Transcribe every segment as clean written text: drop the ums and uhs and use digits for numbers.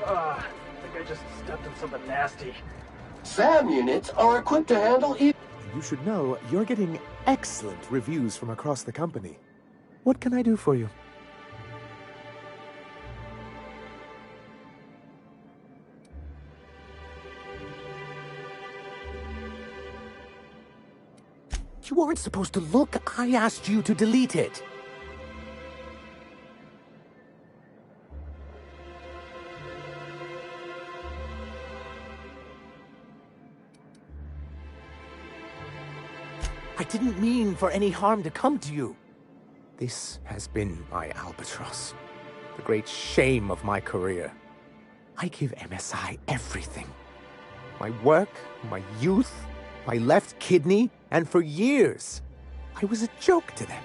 I think I just stepped in something nasty. SAM units are equipped to handle You should know you're getting excellent reviews from across the company. What can I do for you? You weren't supposed to look. I asked you to delete it. I didn't mean for any harm to come to you. This has been my albatross, the great shame of my career. I give MSI everything. My work, my youth, my left kidney, and for years, I was a joke to them.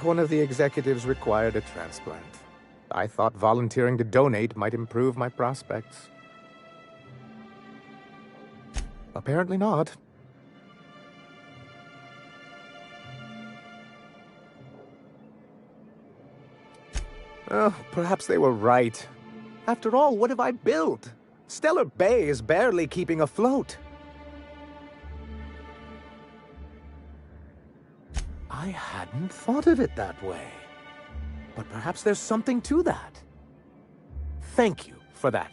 One of the executives required a transplant. I thought volunteering to donate might improve my prospects. Apparently not. Oh, perhaps they were right. After all, what have I built? Stellar Bay is barely keeping afloat. I hadn't thought of it that way. But perhaps there's something to that. Thank you for that.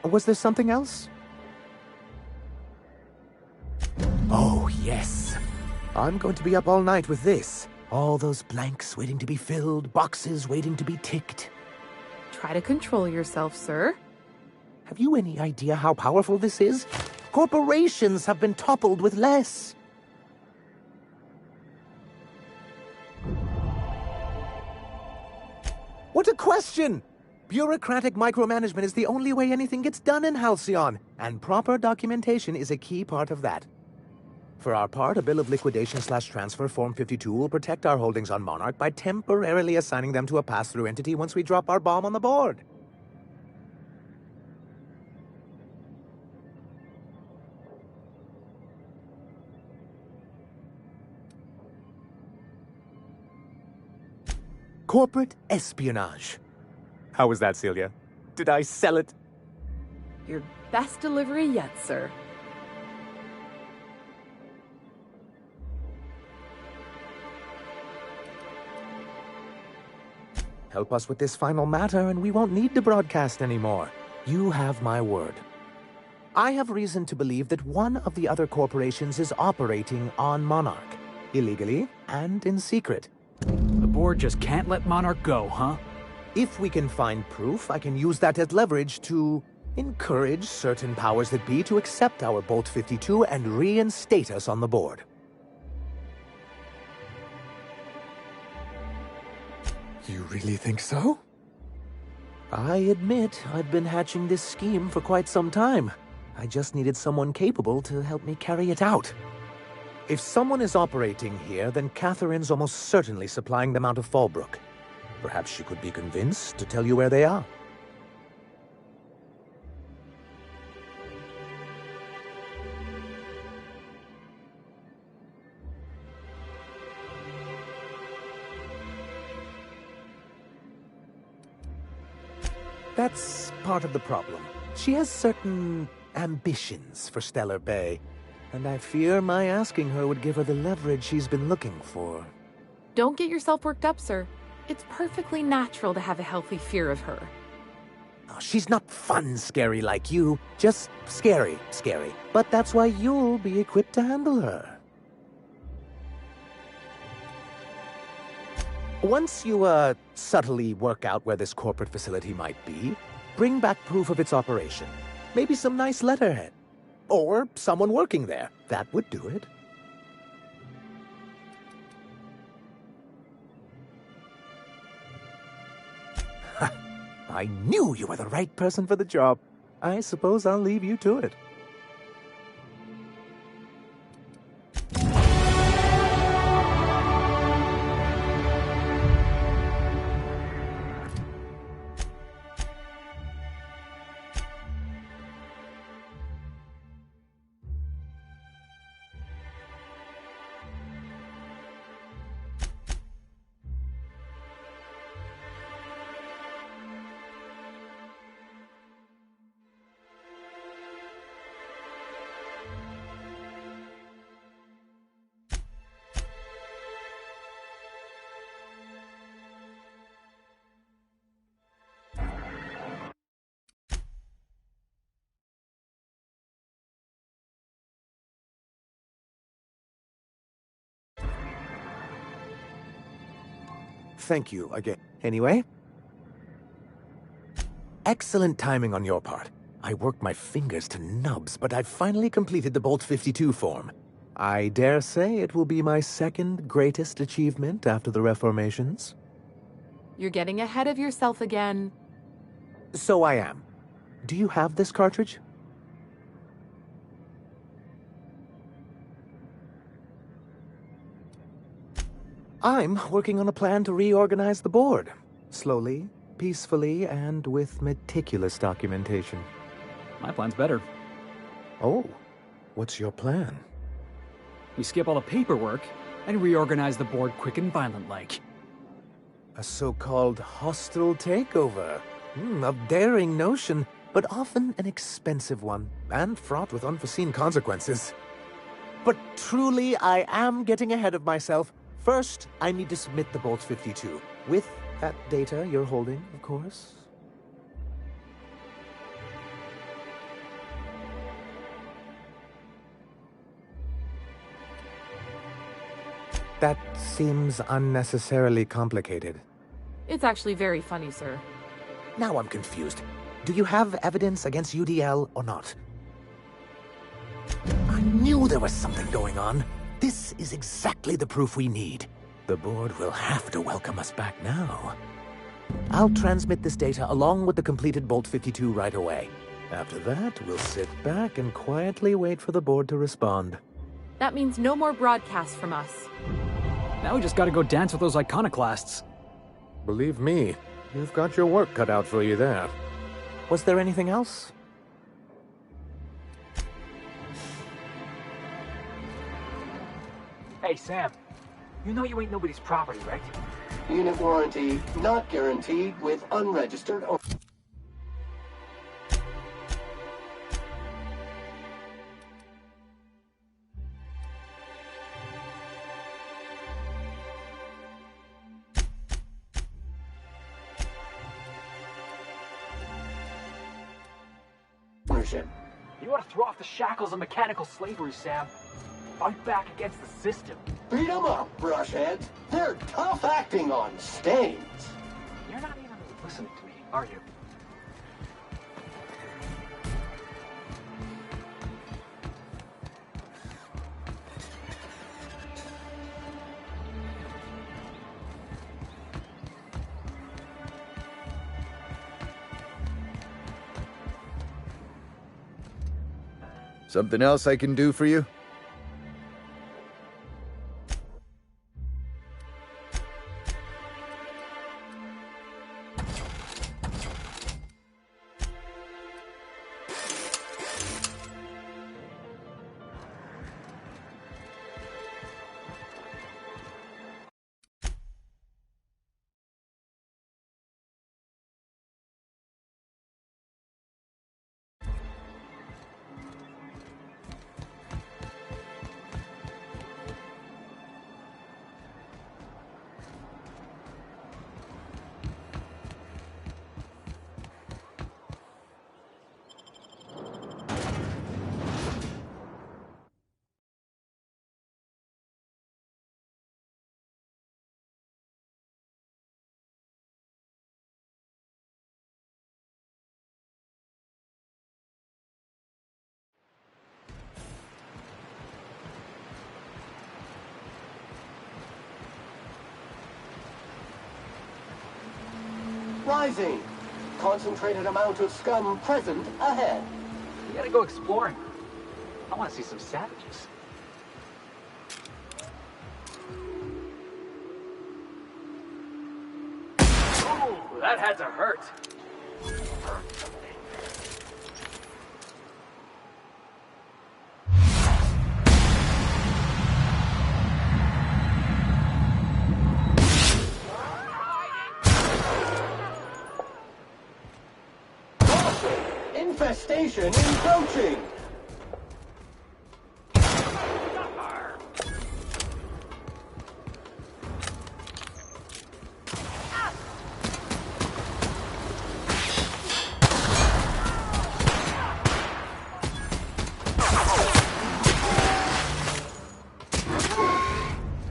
Was there something else? Oh, yes. I'm going to be up all night with this. All those blanks waiting to be filled, boxes waiting to be ticked. Try to control yourself, sir. Have you any idea how powerful this is? Corporations have been toppled with less. What a question! Bureaucratic micromanagement is the only way anything gets done in Halcyon, and proper documentation is a key part of that. For our part, a bill of liquidation/transfer Form 52 will protect our holdings on Monarch by temporarily assigning them to a pass-through entity once we drop our bomb on the board. Corporate espionage. How was that, Celia? Did I sell it? Your best delivery yet, sir. Help us with this final matter, and we won't need to broadcast anymore. You have my word. I have reason to believe that one of the other corporations is operating on Monarch, illegally and in secret. The board just can't let Monarch go, huh? If we can find proof, I can use that as leverage to encourage certain powers that be to accept our Bolt 52 and reinstate us on the board. You really think so? I admit I've been hatching this scheme for quite some time. I just needed someone capable to help me carry it out. If someone is operating here, then Catherine's almost certainly supplying them out of Fallbrook. Perhaps she could be convinced to tell you where they are. That's part of the problem. She has certain ambitions for Stellar Bay, and I fear my asking her would give her the leverage she's been looking for. Don't get yourself worked up, sir. It's perfectly natural to have a healthy fear of her. Oh, she's not fun scary like you, just scary. But that's why you'll be equipped to handle her. Once you, subtly work out where this corporate facility might be, bring back proof of its operation. Maybe some nice letterhead. Or someone working there. That would do it. I knew you were the right person for the job. I suppose I'll leave you to it. Thank you again. Anyway, excellent timing on your part. I worked my fingers to nubs, but I've finally completed the Bolt 52 form. I dare say it will be my second greatest achievement after the reformations. You're getting ahead of yourself again. So I am. Do you have this cartridge? I'm working on a plan to reorganize the board. Slowly, peacefully, and with meticulous documentation. My plan's better. Oh, what's your plan? We skip all the paperwork and reorganize the board quick and violent-like. A so-called hostile takeover. A daring notion, but often an expensive one, and fraught with unforeseen consequences. But truly, I am getting ahead of myself. First, I need to submit the Bolt 52, with that data you're holding, of course. That seems unnecessarily complicated. It's actually very funny, sir. Now I'm confused. Do you have evidence against UDL or not? I knew there was something going on. This is exactly the proof we need. The board will have to welcome us back now. I'll transmit this data along with the completed Bolt 52 right away. After that, we'll sit back and quietly wait for the board to respond. That means no more broadcasts from us. Now we just gotta go dance with those iconoclasts. Believe me, you've got your work cut out for you there. Was there anything else? Hey, Sam. You know you ain't nobody's property, right? Unit warranty not guaranteed with unregistered or... ownership. You ought to throw off the shackles of mechanical slavery, Sam. Fight back against the system. Beat 'em up, brushheads. They're tough acting on stains. You're not even listening to me, are you? Something else I can do for you? Rising. Concentrated amount of scum present ahead. We gotta go exploring. I wanna see some savages. Ooh, that had to hurt. Infestation encroaching.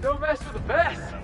Don't mess with the best.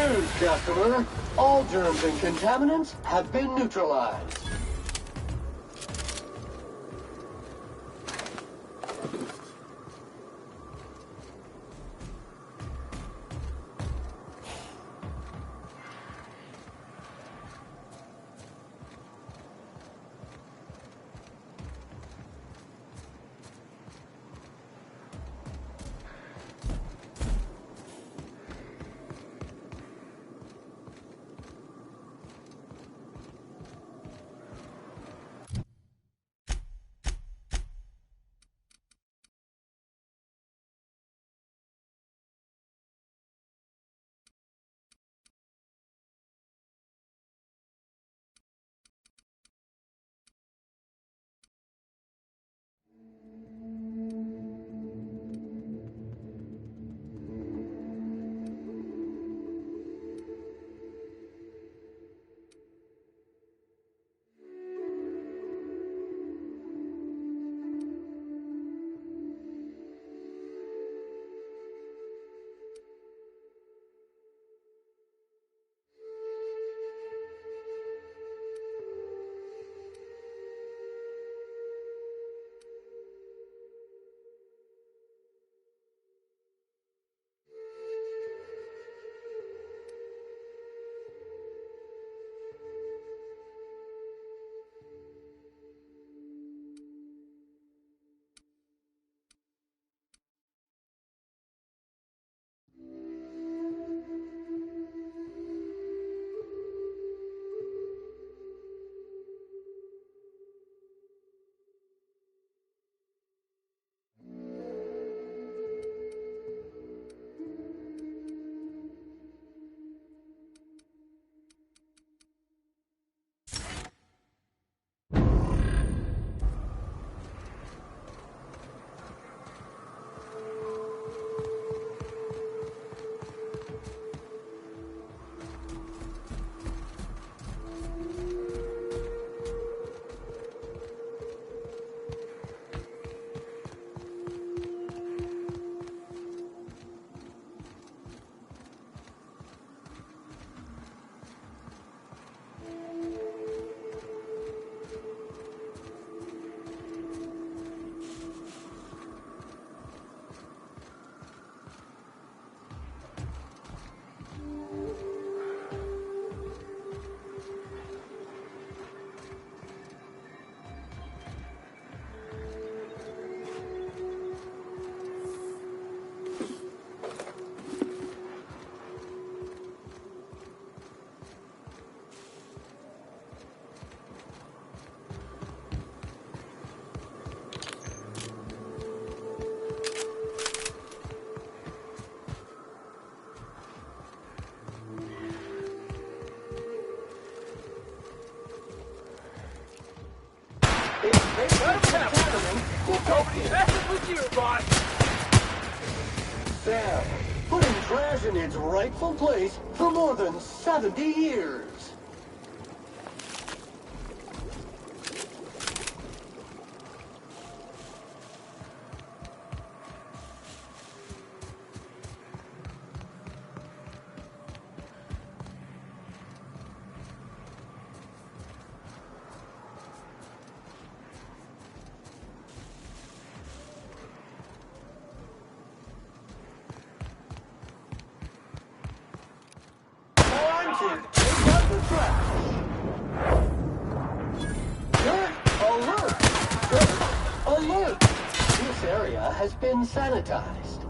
news, customer. All germs and contaminants have been neutralized. Sam, putting trash in its rightful place for more than 70 years. Alert! This area has been sanitized.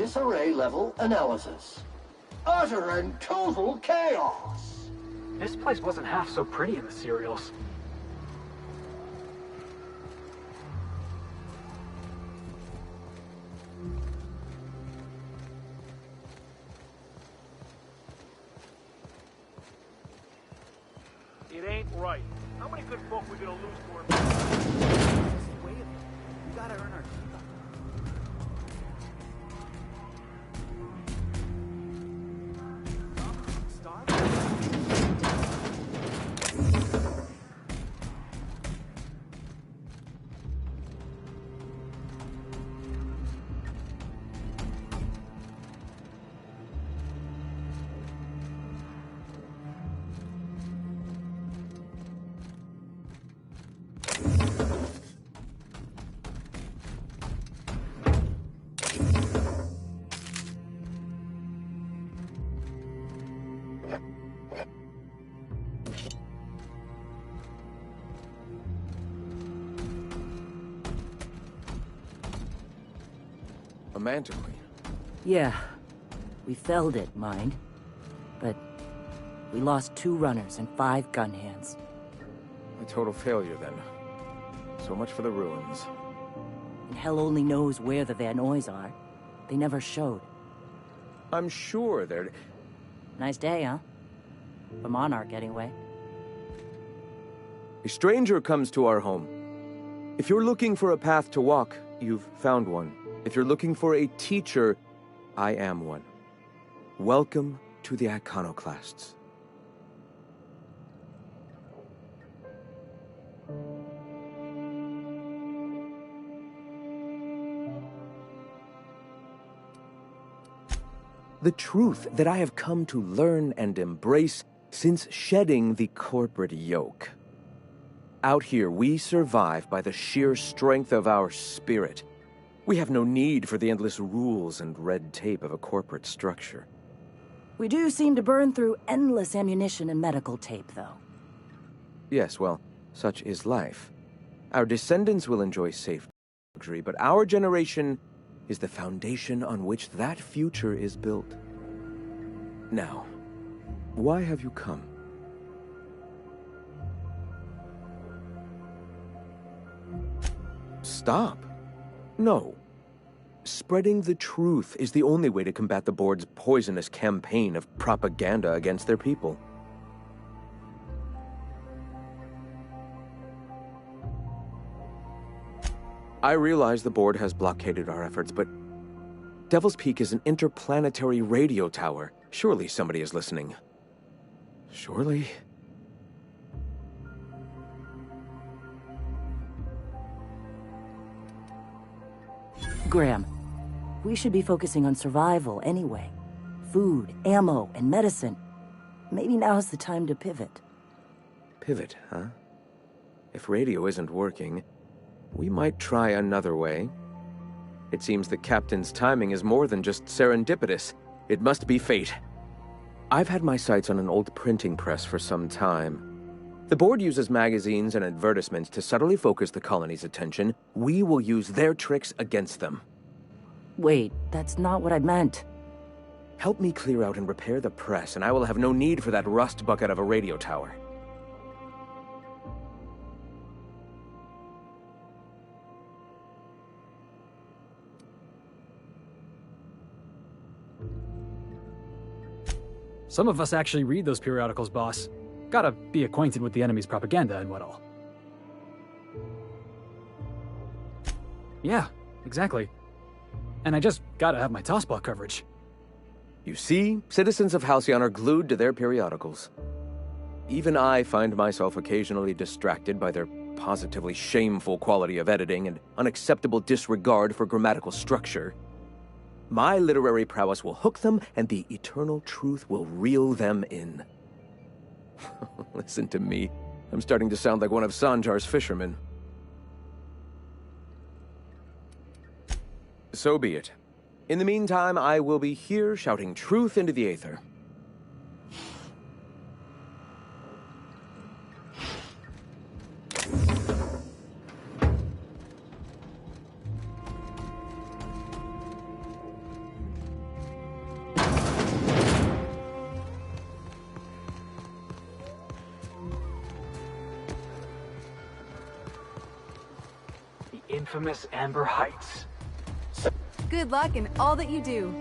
disarray level analysis. Utter and total chaos! This place wasn't half so pretty in the serials. It ain't right. How many good folk we gonna lose to her? We gotta earn our keep. A manticore. Yeah, we felled it, mind. But we lost 2 runners and 5 gun hands. A total failure, then. So much for the ruins. And hell only knows where the Van Noys are. They never showed. I'm sure they're... Nice day, huh? For Monarch, anyway. A stranger comes to our home. If you're looking for a path to walk, you've found one. If you're looking for a teacher, I am one. Welcome to the Iconoclasts. The truth that I have come to learn and embrace since shedding the corporate yoke. Out here, we survive by the sheer strength of our spirit. We have no need for the endless rules and red tape of a corporate structure. We do seem to burn through endless ammunition and medical tape, though. Yes, well, such is life. Our descendants will enjoy safe luxury, but our generation is the foundation on which that future is built. Now, why have you come? Stop. No. Spreading the truth is the only way to combat the board's poisonous campaign of propaganda against their people. I realize the board has blockaded our efforts, but Devil's Peak is an interplanetary radio tower. Surely somebody is listening. Surely? Graham, we should be focusing on survival anyway. Food, ammo, and medicine. Maybe now's the time to pivot. Pivot, huh? If radio isn't working, we might try another way. It seems the Captain's timing is more than just serendipitous. It must be fate. I've had my sights on an old printing press for some time. The board uses magazines and advertisements to subtly focus the colony's attention. We will use their tricks against them. Wait, that's not what I meant. Help me clear out and repair the press, and I will have no need for that rust bucket of a radio tower. Some of us actually read those periodicals, boss. Gotta be acquainted with the enemy's propaganda and what all. Yeah, exactly. And I just gotta have my tossball coverage. You see, citizens of Halcyon are glued to their periodicals. Even I find myself occasionally distracted by their positively shameful quality of editing and unacceptable disregard for grammatical structure. My literary prowess will hook them, and the eternal truth will reel them in. Listen to me. I'm starting to sound like one of Sanjar's fishermen. So be it. In the meantime, I will be here shouting truth into the aether. Infamous Amber Heights. Good luck in all that you do.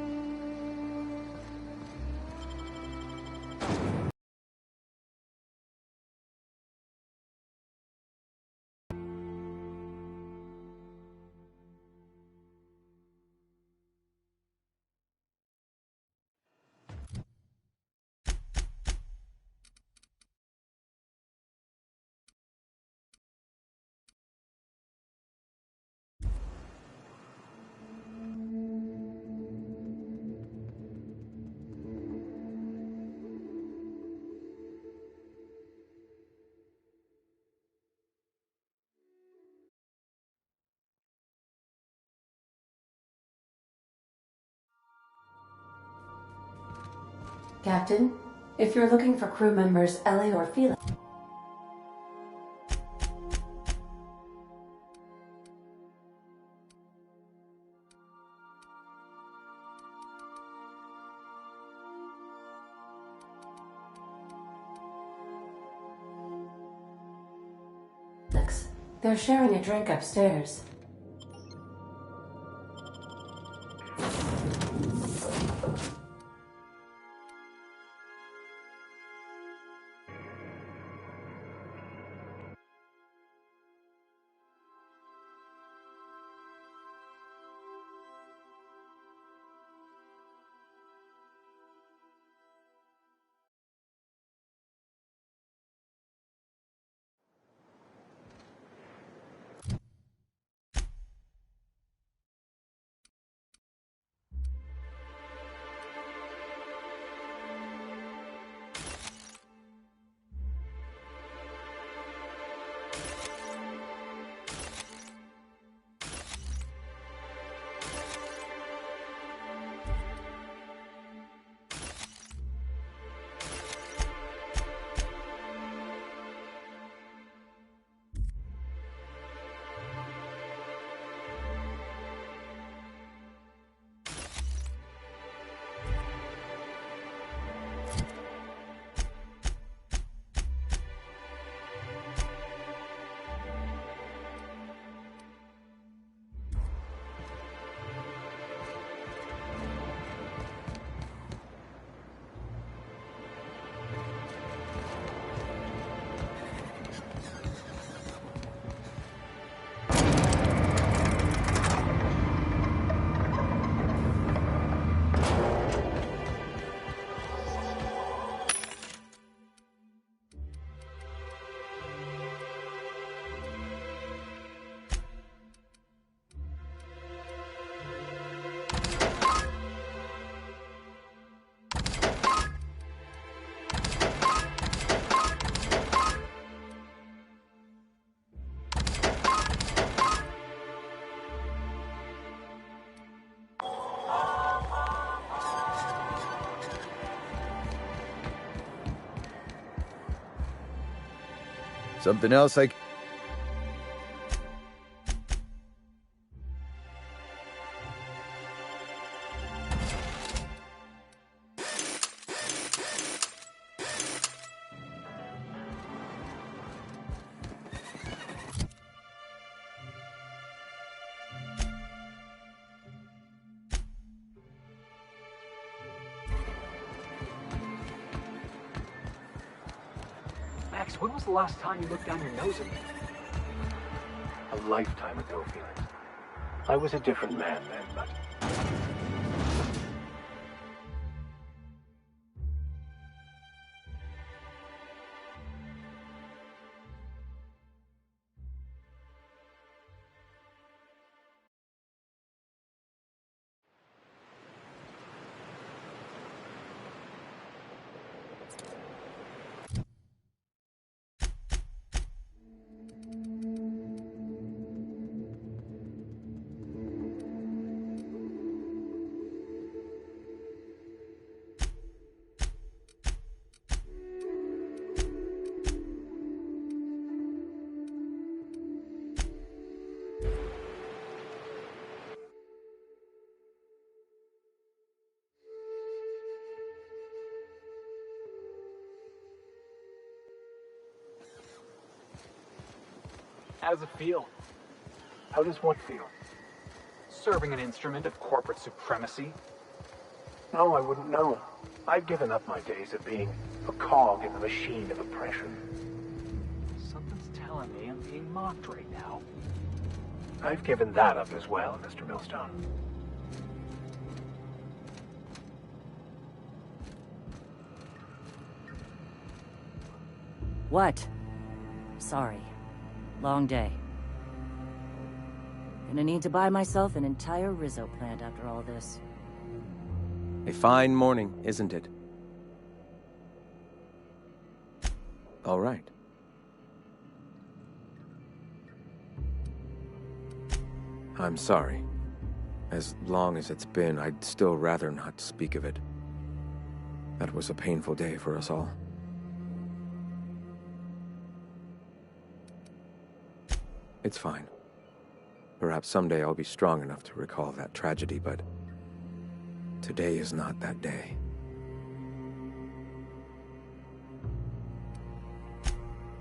Captain, if you're looking for crew members Ellie or Felix... They're sharing a drink upstairs. Something else I... Max, when was the last time you looked down your nose at me? A lifetime ago, Felix. I was a different man then, but... How does it feel? How does what feel? Serving an instrument of corporate supremacy. No, I wouldn't know. I've given up my days of being a cog in the machine of oppression. Something's telling me I'm being mocked right now. I've given that up as well, Mr. Millstone. What? Sorry. Long day. Gonna need to buy myself an entire Rizzo plant after all this. A fine morning, isn't it? All right. I'm sorry. As long as it's been, I'd still rather not speak of it. That was a painful day for us all. It's fine. Perhaps someday I'll be strong enough to recall that tragedy, but today is not that day.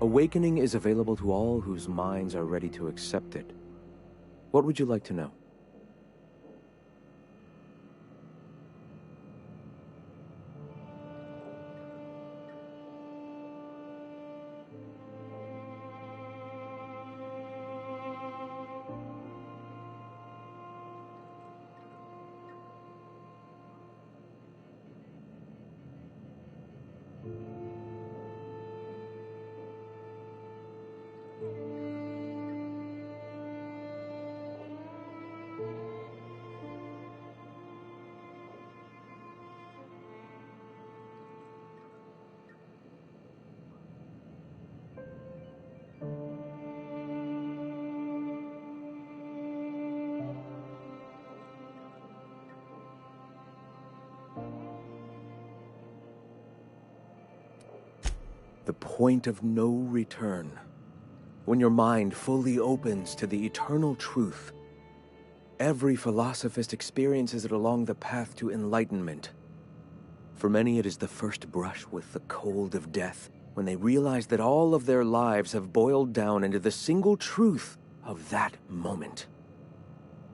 Awakening is available to all whose minds are ready to accept it. What would you like to know? The point of no return. When your mind fully opens to the eternal truth. Every philosophist experiences it along the path to enlightenment. For many, it is the first brush with the cold of death, when they realize that all of their lives have boiled down into the single truth of that moment.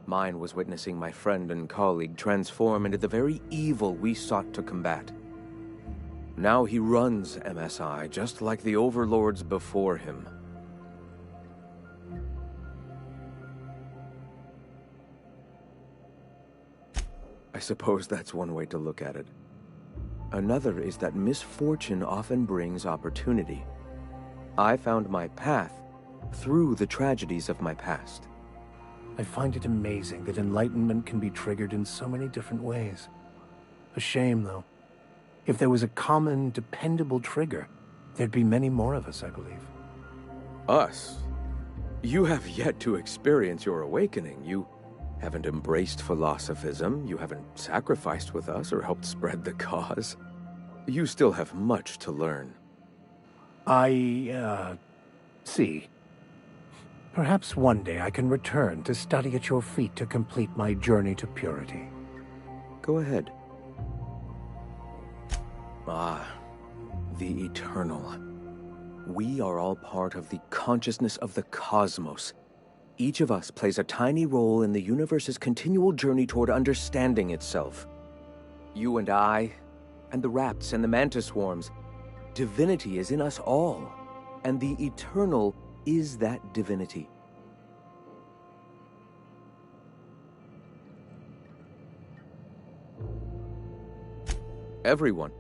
Mine was witnessing my friend and colleague transform into the very evil we sought to combat. Now he runs MSI, just like the overlords before him. I suppose that's one way to look at it. Another is that misfortune often brings opportunity. I found my path through the tragedies of my past. I find it amazing that enlightenment can be triggered in so many different ways. A shame, though. If there was a common, dependable trigger, there'd be many more of us, I believe. Us? You have yet to experience your awakening. You haven't embraced philosophism, you haven't sacrificed with us or helped spread the cause. You still have much to learn. See. Perhaps one day I can return to study at your feet to complete my journey to purity. Go ahead. Ah, the eternal. We are all part of the consciousness of the cosmos. Each of us plays a tiny role in the universe's continual journey toward understanding itself. You and I, and the rats and the mantis swarms. Divinity is in us all, and the eternal is that divinity. Everyone,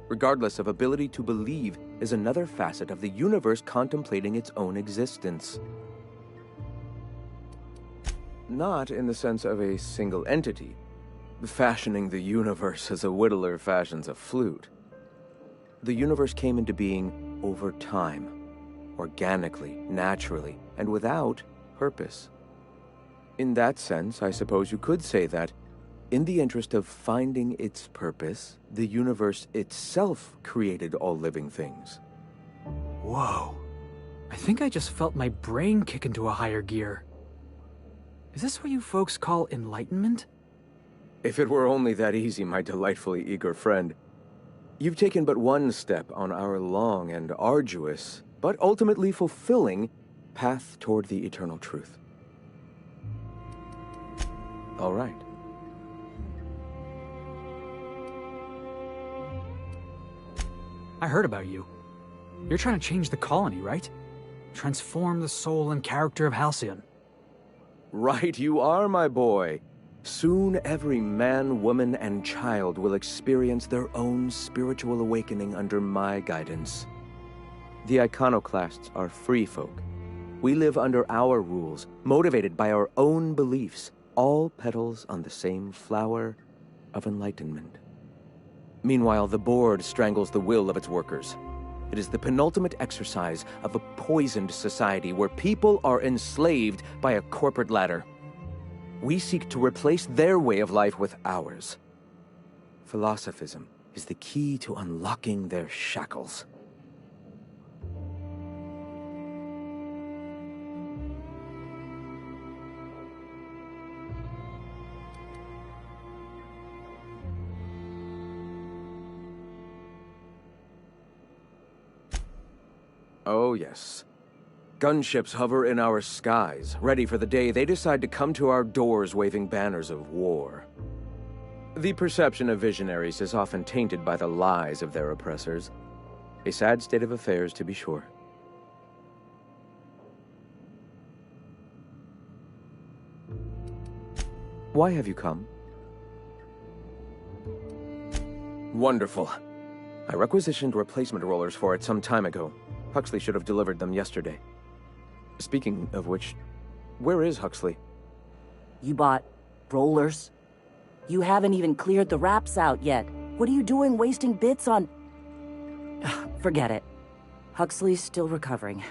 regardless of ability to believe, is another facet of the universe contemplating its own existence. Not in the sense of a single entity, fashioning the universe as a whittler fashions a flute. The universe came into being over time, organically, naturally, and without purpose. In that sense, I suppose you could say that, in the interest of finding its purpose, the universe itself created all living things. Whoa. I think I just felt my brain kick into a higher gear. Is this what you folks call enlightenment? If it were only that easy, my delightfully eager friend. You've taken but one step on our long and arduous, but ultimately fulfilling, path toward the eternal truth. All right. I heard about you. You're trying to change the colony, right? Transform the soul and character of Halcyon. Right you are, my boy. Soon every man, woman, and child will experience their own spiritual awakening under my guidance. The iconoclasts are free folk. We live under our rules, motivated by our own beliefs, all petals on the same flower of enlightenment. Meanwhile, the board strangles the will of its workers. It is the penultimate exercise of a poisoned society where people are enslaved by a corporate ladder. We seek to replace their way of life with ours. Philosophism is the key to unlocking their shackles. Oh, yes. Gunships hover in our skies, ready for the day they decide to come to our doors waving banners of war. The perception of visionaries is often tainted by the lies of their oppressors. A sad state of affairs, to be sure. Why have you come? Wonderful. I requisitioned replacement rollers for it some time ago. Huxley should have delivered them yesterday. Speaking of which, where is Huxley? You bought rollers? You haven't even cleared the wraps out yet. What are you doing wasting bits on... Forget it. Huxley's still recovering.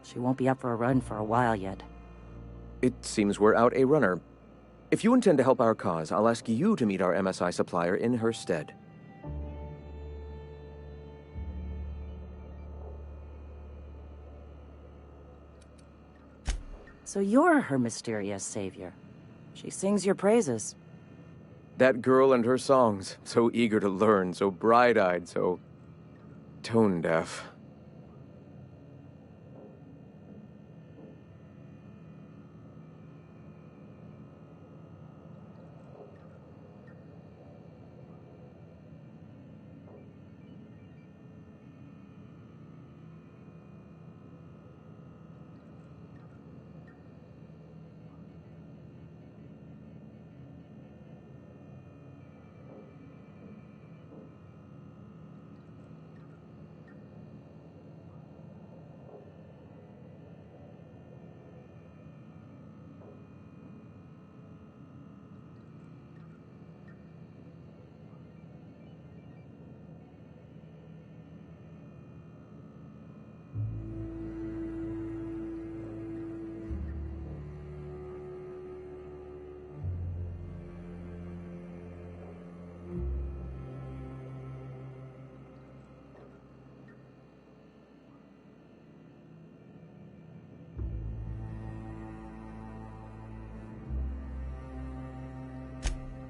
She won't be up for a run for a while yet. It seems we're out a runner. If you intend to help our cause, I'll ask you to meet our MSI supplier in her stead. So you're her mysterious savior. She sings your praises. That girl and her songs, so eager to learn, so bright-eyed, so tone-deaf.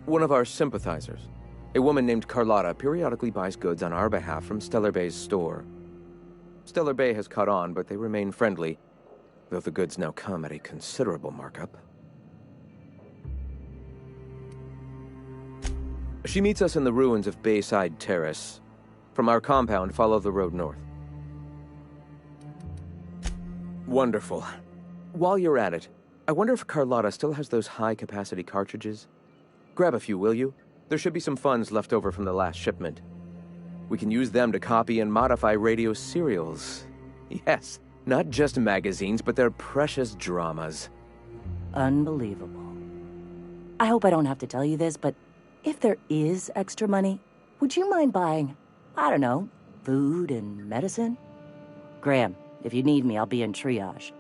One of our sympathizers, a woman named Carlotta, periodically buys goods on our behalf from Stellar Bay's store. Stellar Bay has caught on, but they remain friendly, though the goods now come at a considerable markup. She meets us in the ruins of Bayside Terrace. From our compound, follow the road north. Wonderful. While you're at it, I wonder if Carlotta still has those high-capacity cartridges? Grab a few, will you? There should be some funds left over from the last shipment. We can use them to copy and modify radio serials. Yes, not just magazines, but their precious dramas. Unbelievable. I hope I don't have to tell you this, but if there is extra money, would you mind buying, I don't know, food and medicine? Graham, if you need me, I'll be in triage.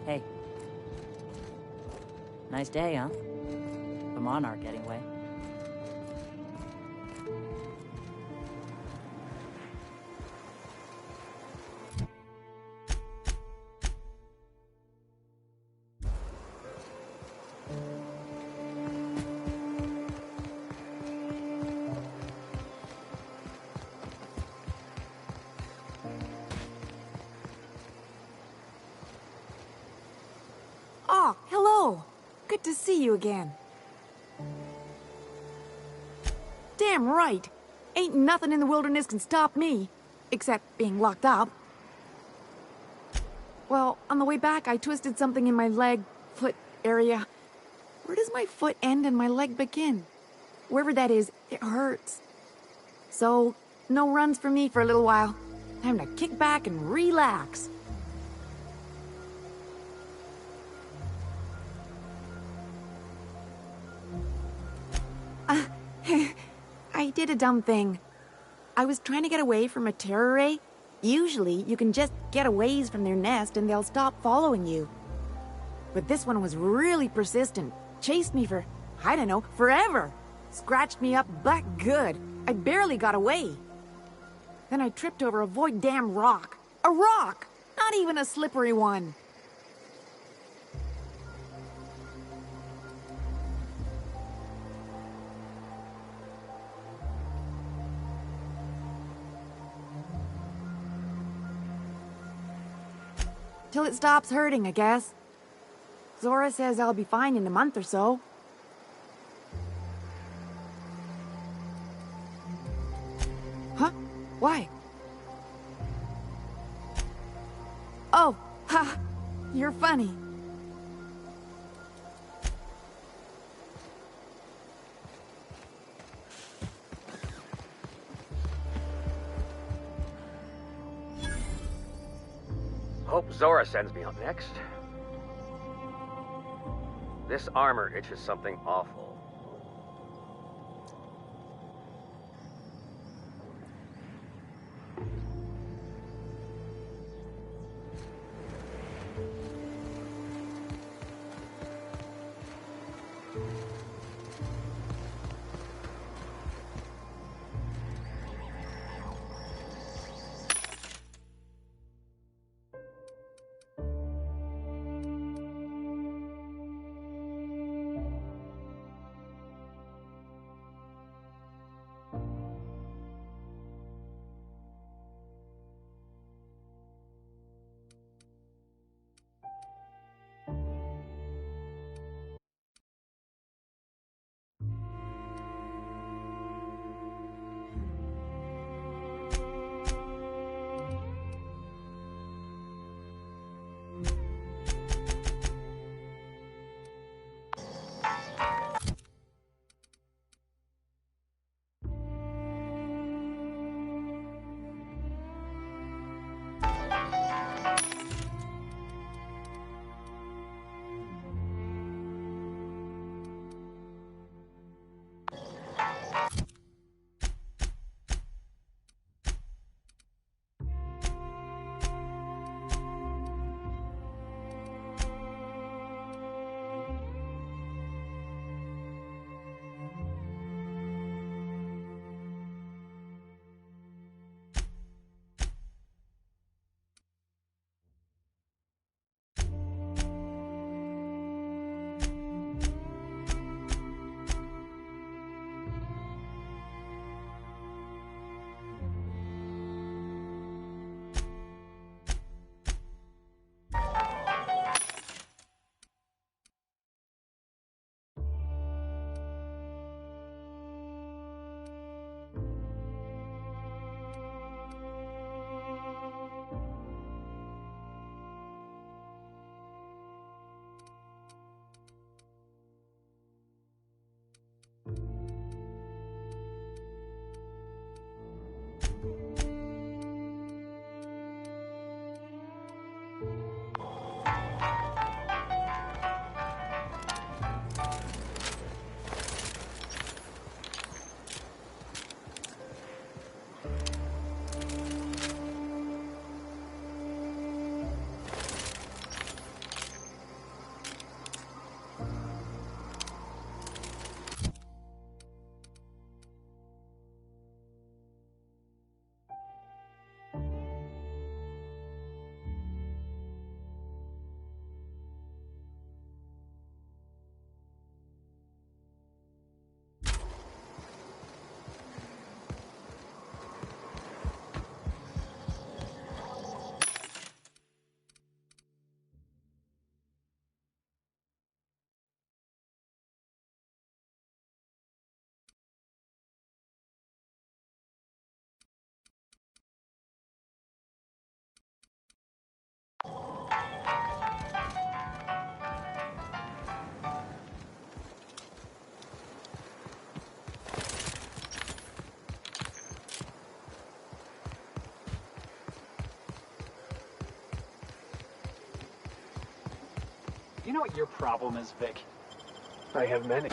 Hey. Nice day, huh? The Monarch, anyway. Doc, hello. Good to see you again. Damn right. Ain't nothing in the wilderness can stop me. Except being locked up. Well, on the way back, I twisted something in my leg, foot area. Where does my foot end and my leg begin? Wherever that is, it hurts. So, no runs for me for a little while. Time to kick back and relax. I did a dumb thing. I was trying to get away from a terror ray. Usually, you can just get a ways from their nest and they'll stop following you. But this one was really persistent. Chased me for, I don't know, forever. Scratched me up black good. I barely got away. Then I tripped over a void damn rock. A rock! Not even a slippery one. Till it stops hurting, I guess. Zora says I'll be fine in a month or so. Huh? Why? Oh, ha! You're funny. Hope Zora sends me up next. This armor itches something awful. Do you know what your problem is, Vic? I have many.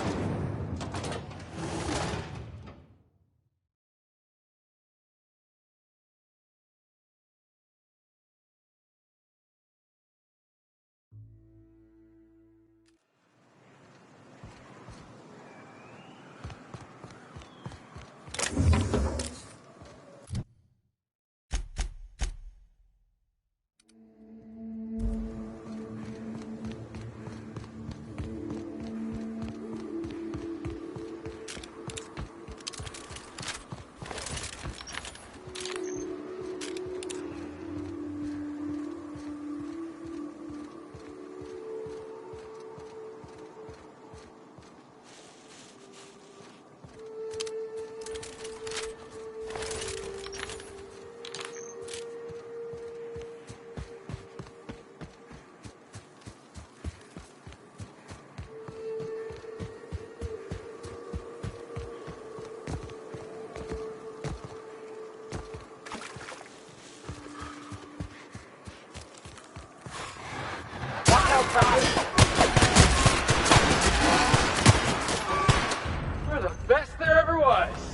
We're the best there ever was.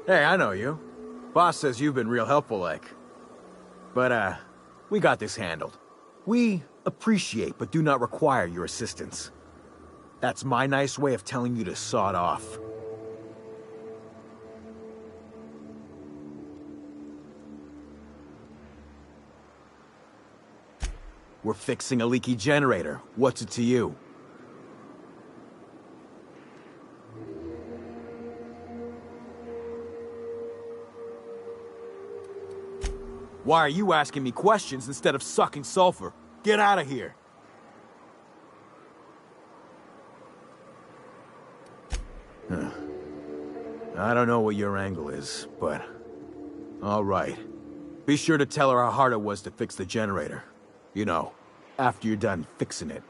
Hey, I know you. Boss says you've been real helpful, like. But, we got this handled. We appreciate but do not require your assistance. That's my nice way of telling you to sod off. We're fixing a leaky generator. What's it to you? Why are you asking me questions instead of sucking sulfur? Get out of here! I don't know what your angle is, but... Alright. Be sure to tell her how hard it was to fix the generator. You know, after you're done fixing it.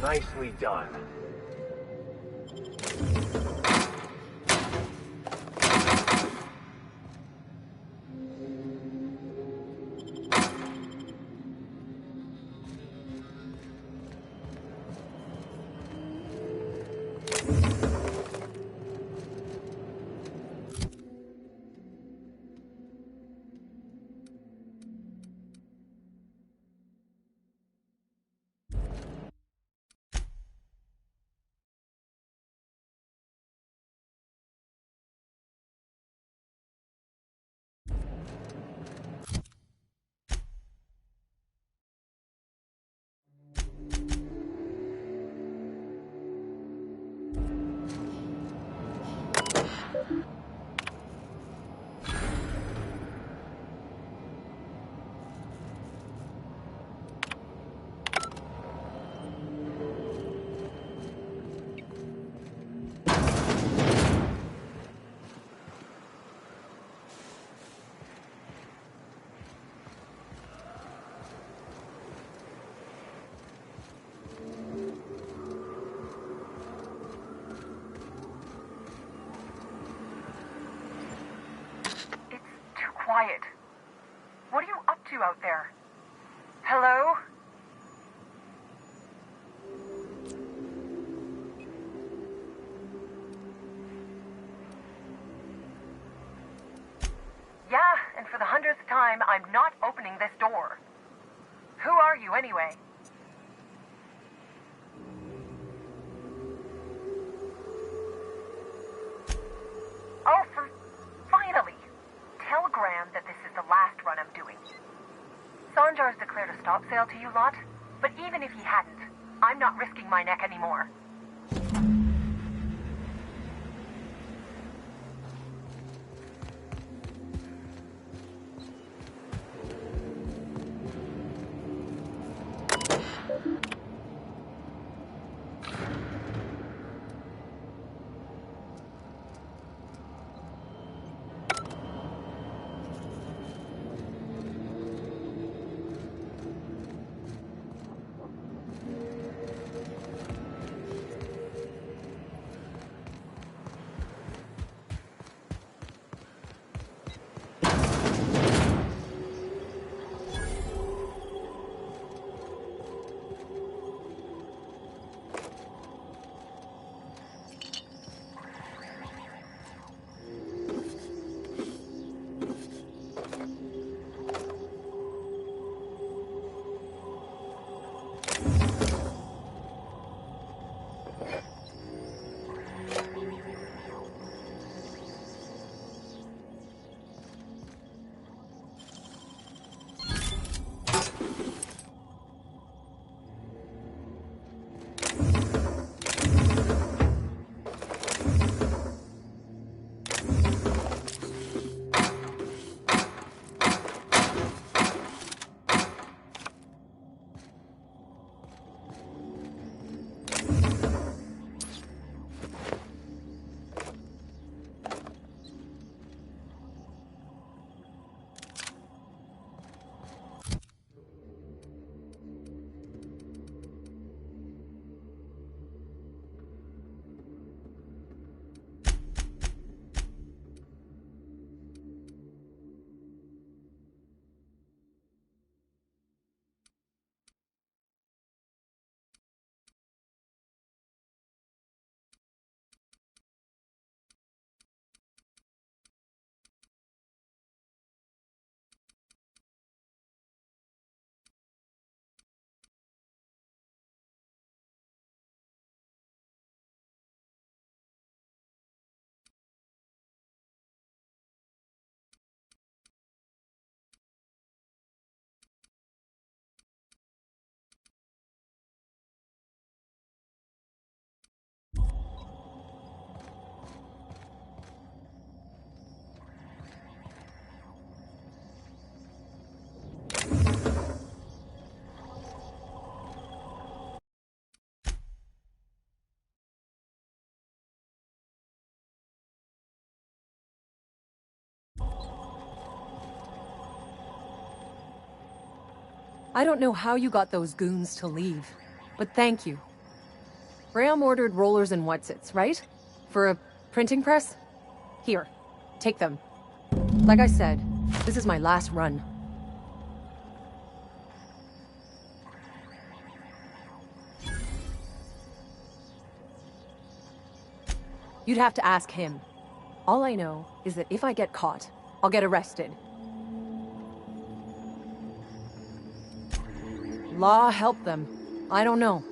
Nicely done. quiet. What are you up to out there? Hello? Yeah, and for the 100th time, I'm not opening this door. Who are you, anyway? Oh, finally! Tell Graham that this is the last run I'm doing. Sanjar's declared a stop sale to you lot, but even if he hadn't, I'm not risking my neck anymore. I don't know how you got those goons to leave, but thank you. Graham ordered rollers and whatsits, right? For a printing press? Here, take them. Like I said, this is my last run. You'd have to ask him. All I know is that if I get caught, I'll get arrested. Law help them. I don't know.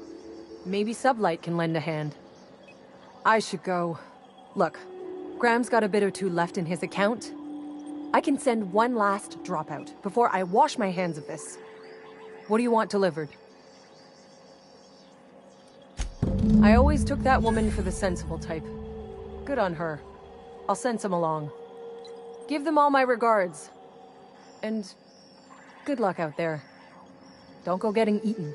Maybe Sublight can lend a hand. I should go. Look, Graham's got a bit or two left in his account. I can send one last dropout before I wash my hands of this. What do you want delivered? I always took that woman for the sensible type. Good on her. I'll send some along. Give them all my regards. And good luck out there. Don't go getting eaten.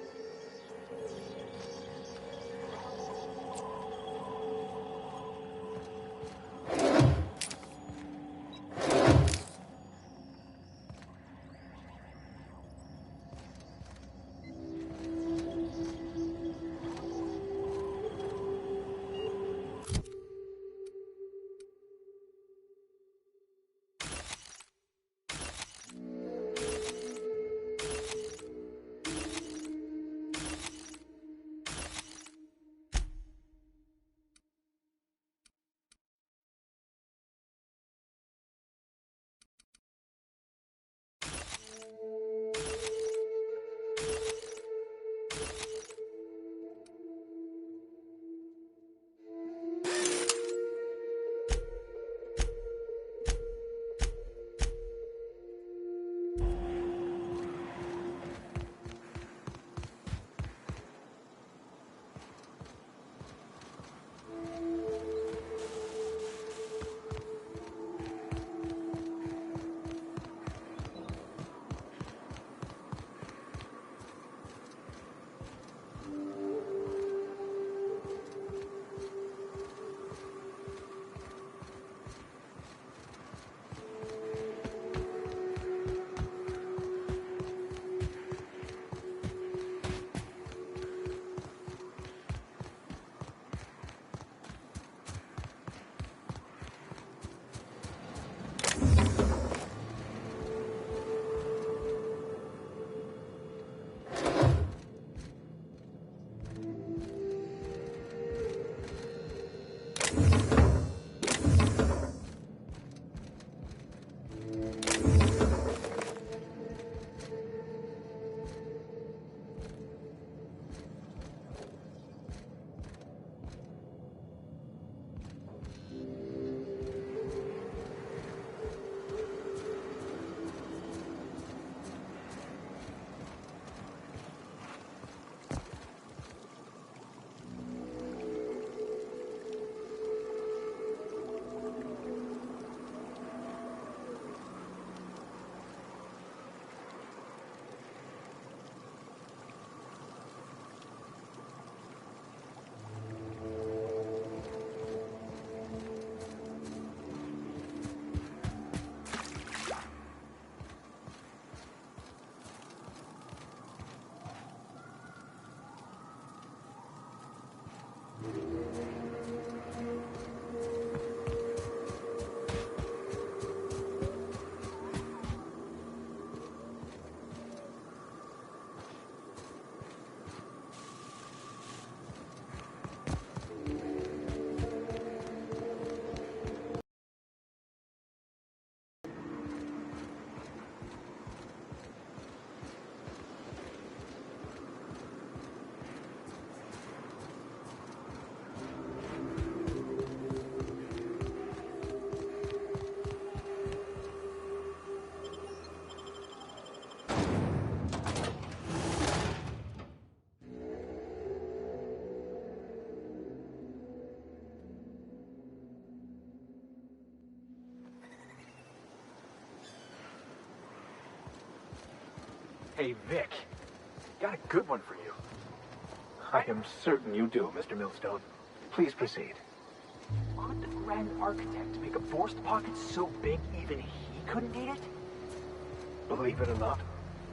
Hey, Vic. Got a good one for you. I am certain you do, Mr. Millstone. Please proceed. On the Grand Architect to make a forced pocket so big even he couldn't eat it? Believe it or not,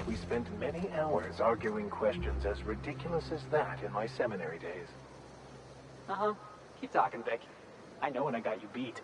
we spent many hours arguing questions as ridiculous as that in my seminary days. Uh-huh. Keep talking, Vic. I know when I got you beat.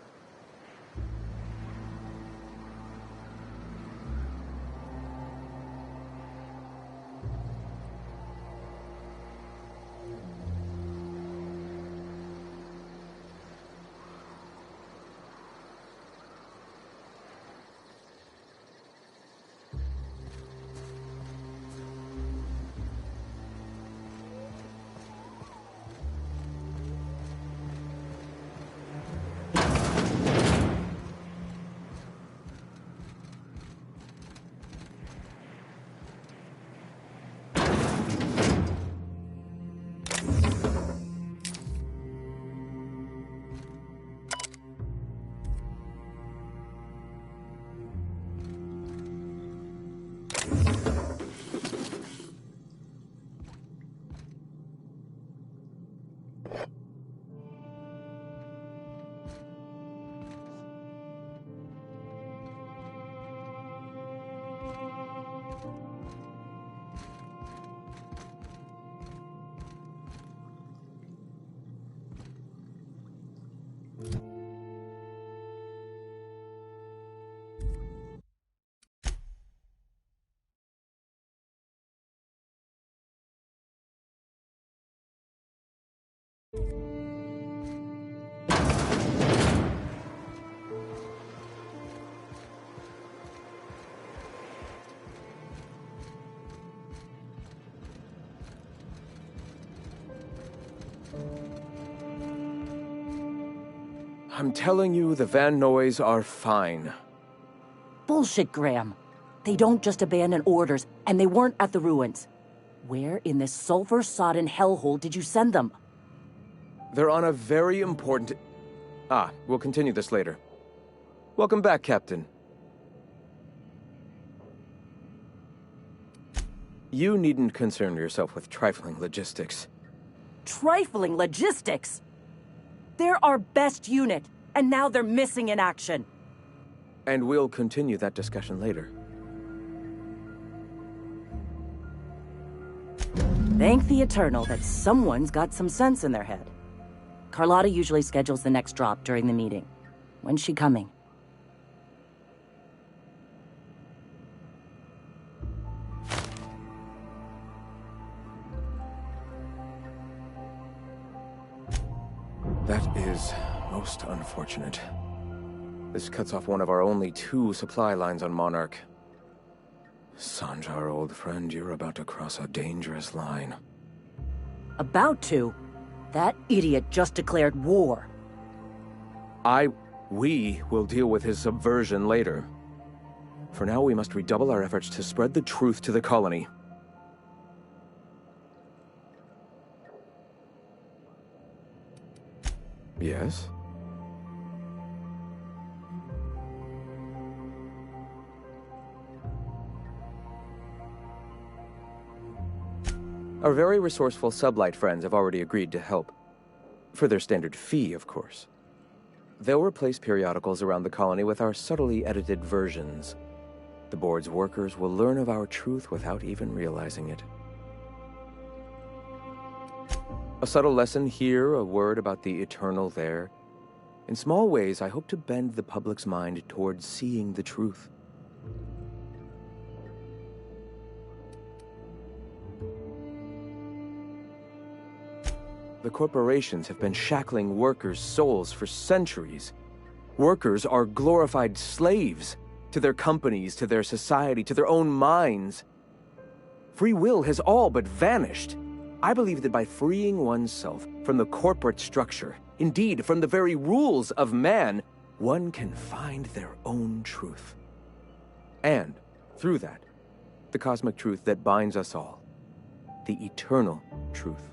I'm telling you, the Van Noys are fine. Bullshit, Graham. They don't just abandon orders, and they weren't at the ruins. Where in this sulfur-sodden hellhole did you send them? They're on a very important... we'll continue this later. Welcome back, Captain. You needn't concern yourself with trifling logistics. Trifling logistics? They're our best unit, and now they're missing in action. And we'll continue that discussion later. Thank the Eternal that someone's got some sense in their head. Carlotta usually schedules the next drop during the meeting. When's she coming? That is most unfortunate. This cuts off one of our only 2 supply lines on Monarch. Sanjar, old friend, you're about to cross a dangerous line. About to? That idiot just declared war. We will deal with his subversion later. For now, we must redouble our efforts to spread the truth to the colony. Yes? Our very resourceful sublight friends have already agreed to help. For their standard fee, of course. They'll replace periodicals around the colony with our subtly edited versions. The board's workers will learn of our truth without even realizing it. A subtle lesson here, a word about the eternal there. In small ways, I hope to bend the public's mind towards seeing the truth. The corporations have been shackling workers' souls for centuries. Workers are glorified slaves to their companies, to their society, to their own minds. Free will has all but vanished. I believe that by freeing oneself from the corporate structure, indeed from the very rules of man, one can find their own truth. And, through that, the cosmic truth that binds us all. The eternal truth.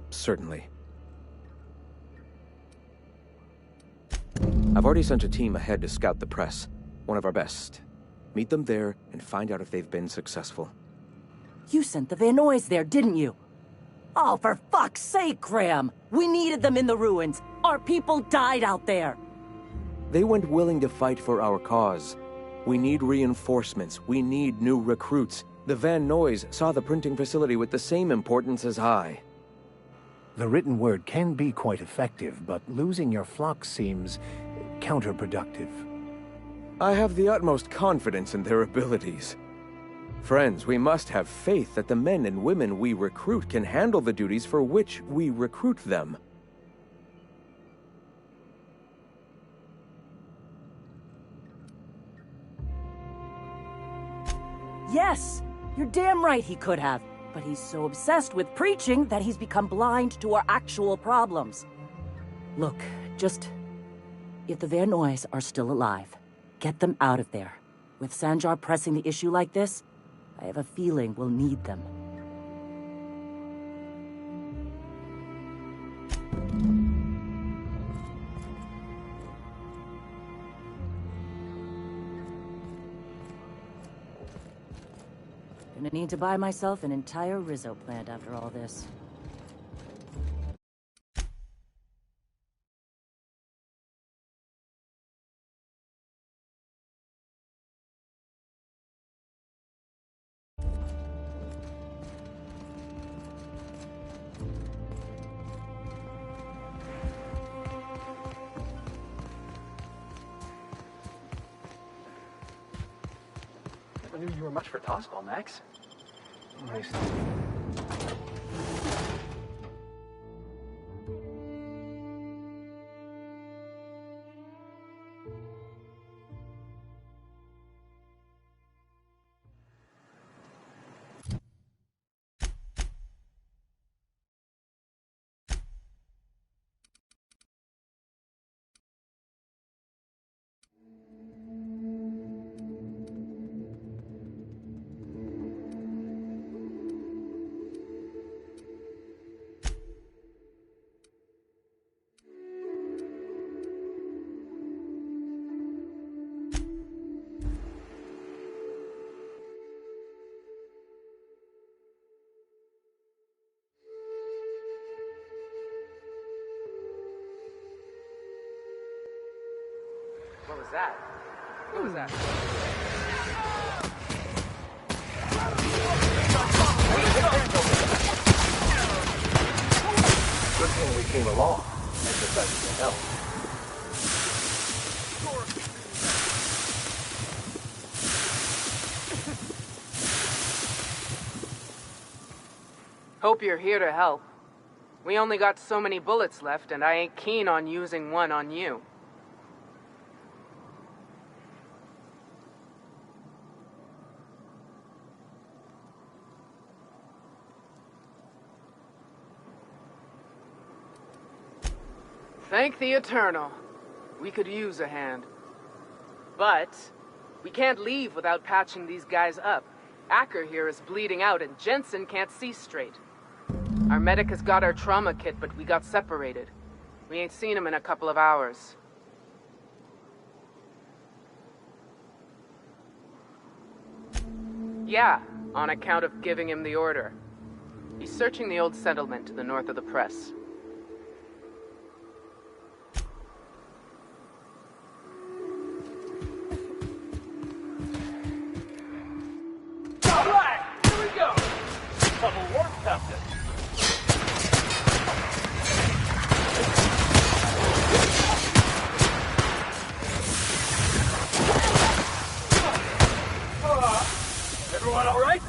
Certainly. I've already sent a team ahead to scout the press, one of our best. Meet them there and find out if they've been successful. You sent the Van Noys there, didn't you? Oh, for fuck's sake, Graham! We needed them in the ruins. Our people died out there. They went willing to fight for our cause. We need reinforcements. We need new recruits. The Van Noys saw the printing facility with the same importance as I. The written word can be quite effective, but losing your flock seems counterproductive. I have the utmost confidence in their abilities. Friends, we must have faith that the men and women we recruit can handle the duties for which we recruit them. Yes! You're damn right he could have. But he's so obsessed with preaching that he's become blind to our actual problems. Look, if the Van Noys are still alive, get them out of there. With Sanjar pressing the issue like this, I have a feeling we'll need them. Gonna need to buy myself an entire Rizzo plant after all this. Never knew you were much for tossball, Max. Nice. What was that? What was that? Good thing we came along. Exercise can help. Hope you're here to help. We only got so many bullets left, and I ain't keen on using one on you. Thank the Eternal. We could use a hand. But we can't leave without patching these guys up. Acker here is bleeding out and Jensen can't see straight. Our medic has got our trauma kit, but we got separated. We ain't seen him in a couple of hours. Yeah, on account of giving him the order. He's searching the old settlement to the north of the press. Everyone all right?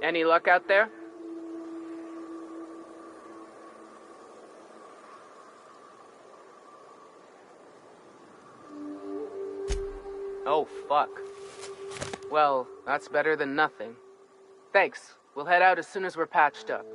Any luck out there? Oh, fuck. Well, that's better than nothing. Thanks. We'll head out as soon as we're patched up.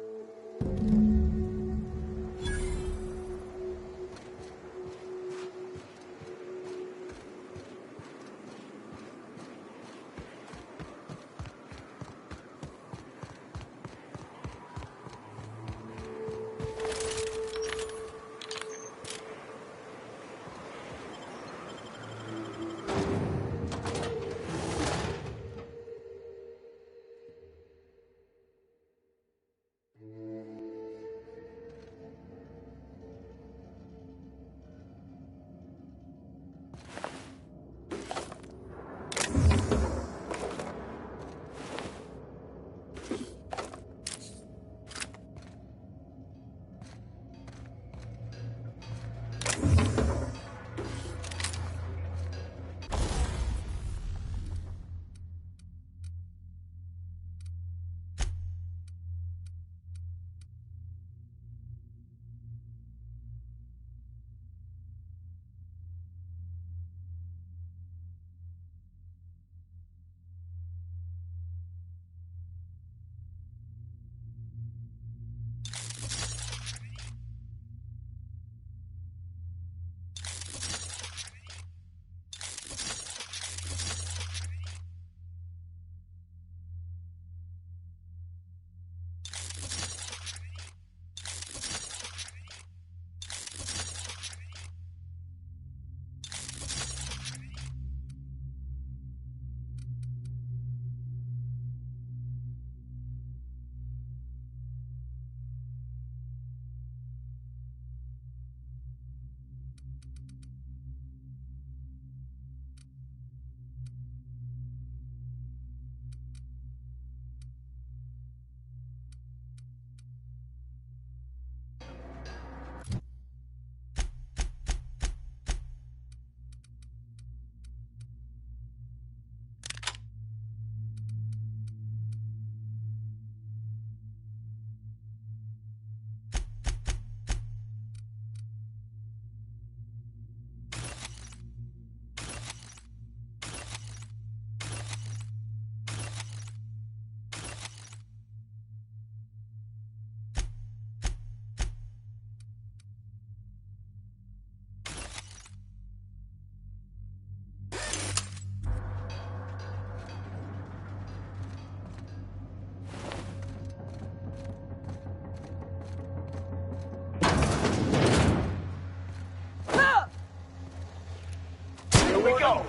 Here we go.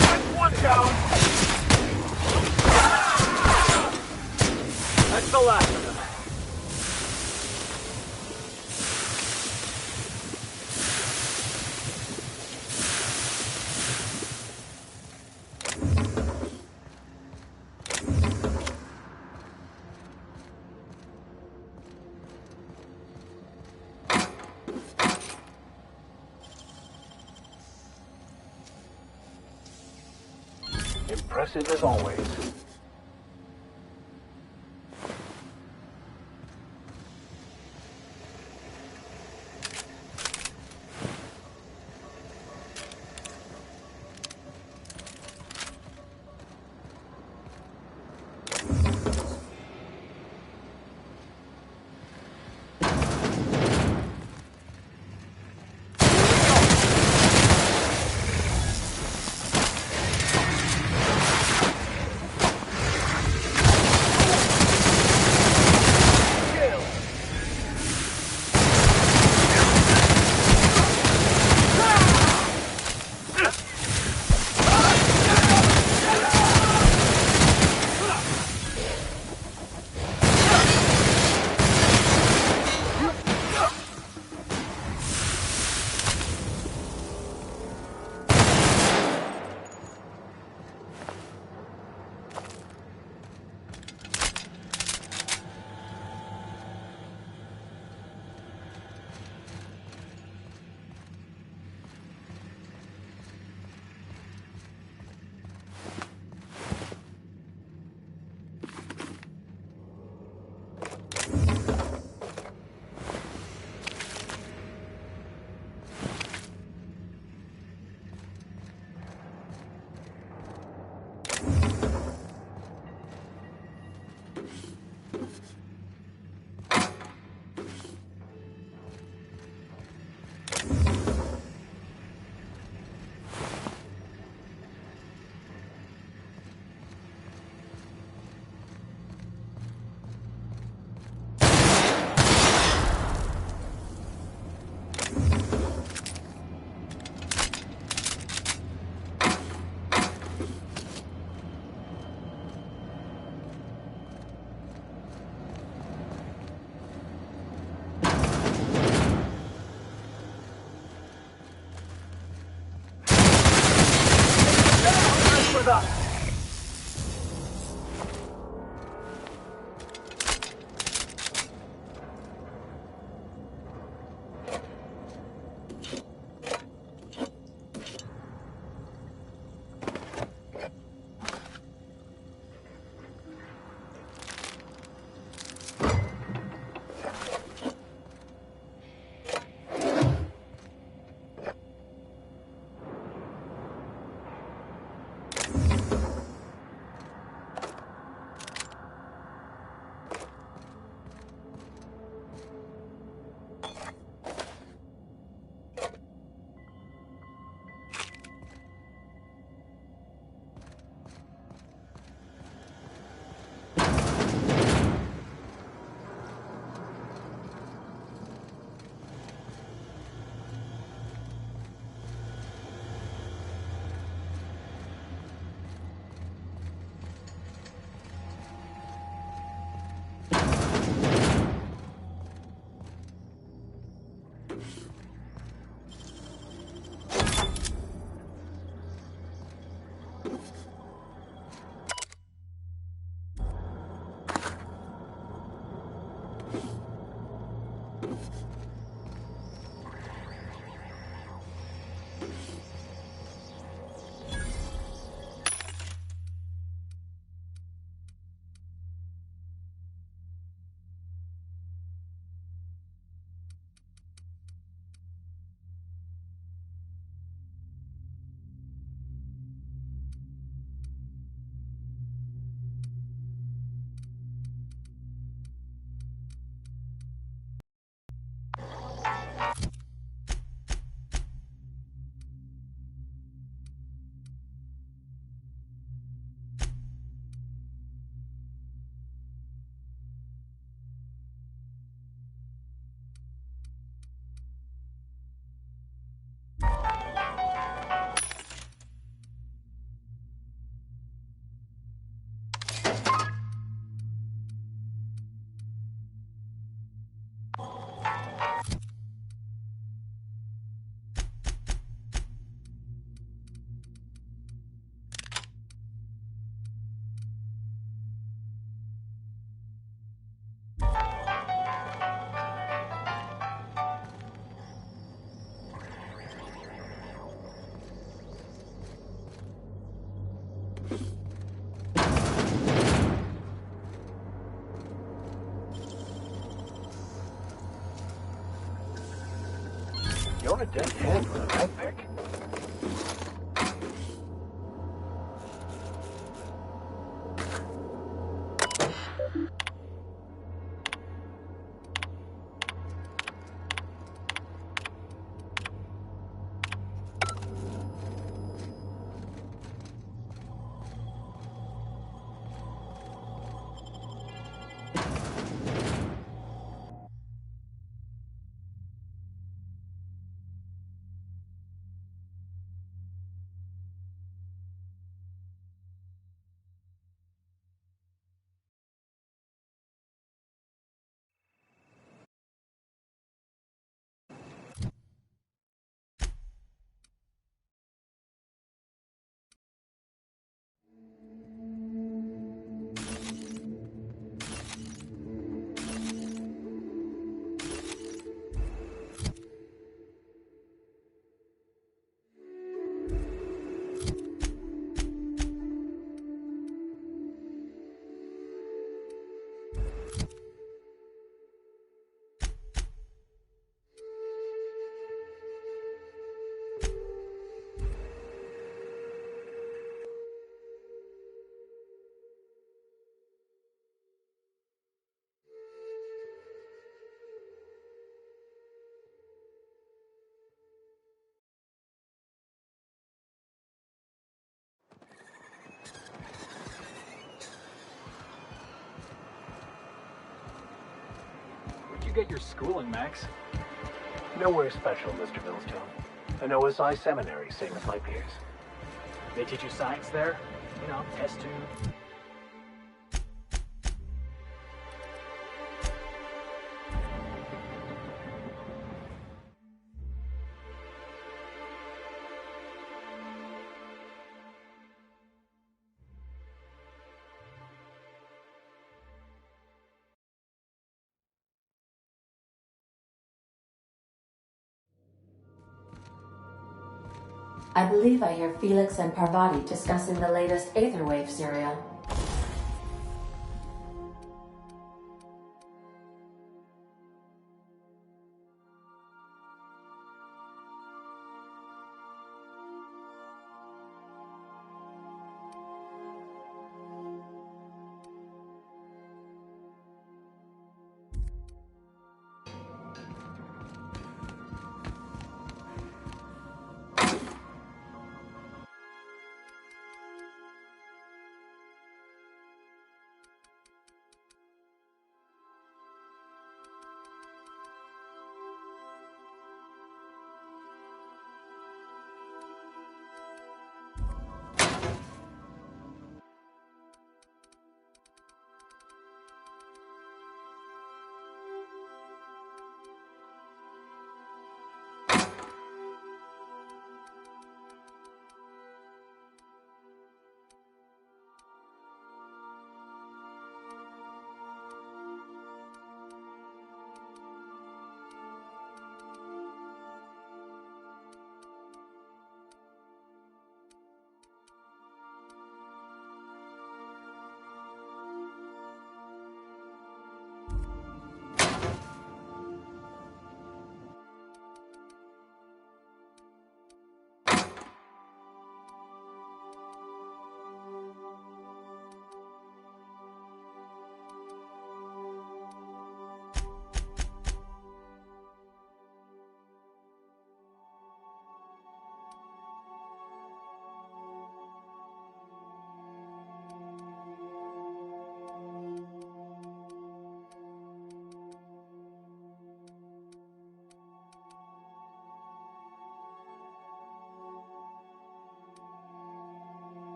That's one down. That's the last of them. Impressive as always. You're a dead handler, right, Vic? Where'd you get your schooling, Max? Nowhere special, Mr. Millstone. An OSI seminary, same as my peers. They teach you science there? You know, test tube. I believe I hear Felix and Parvati discussing the latest Aetherwave serial.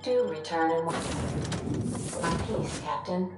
to return in one piece, Captain.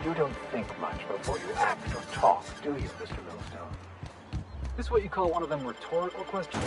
You don't think much before you act or talk, do you, Mr. Millstone? This what you call one of them rhetorical questions?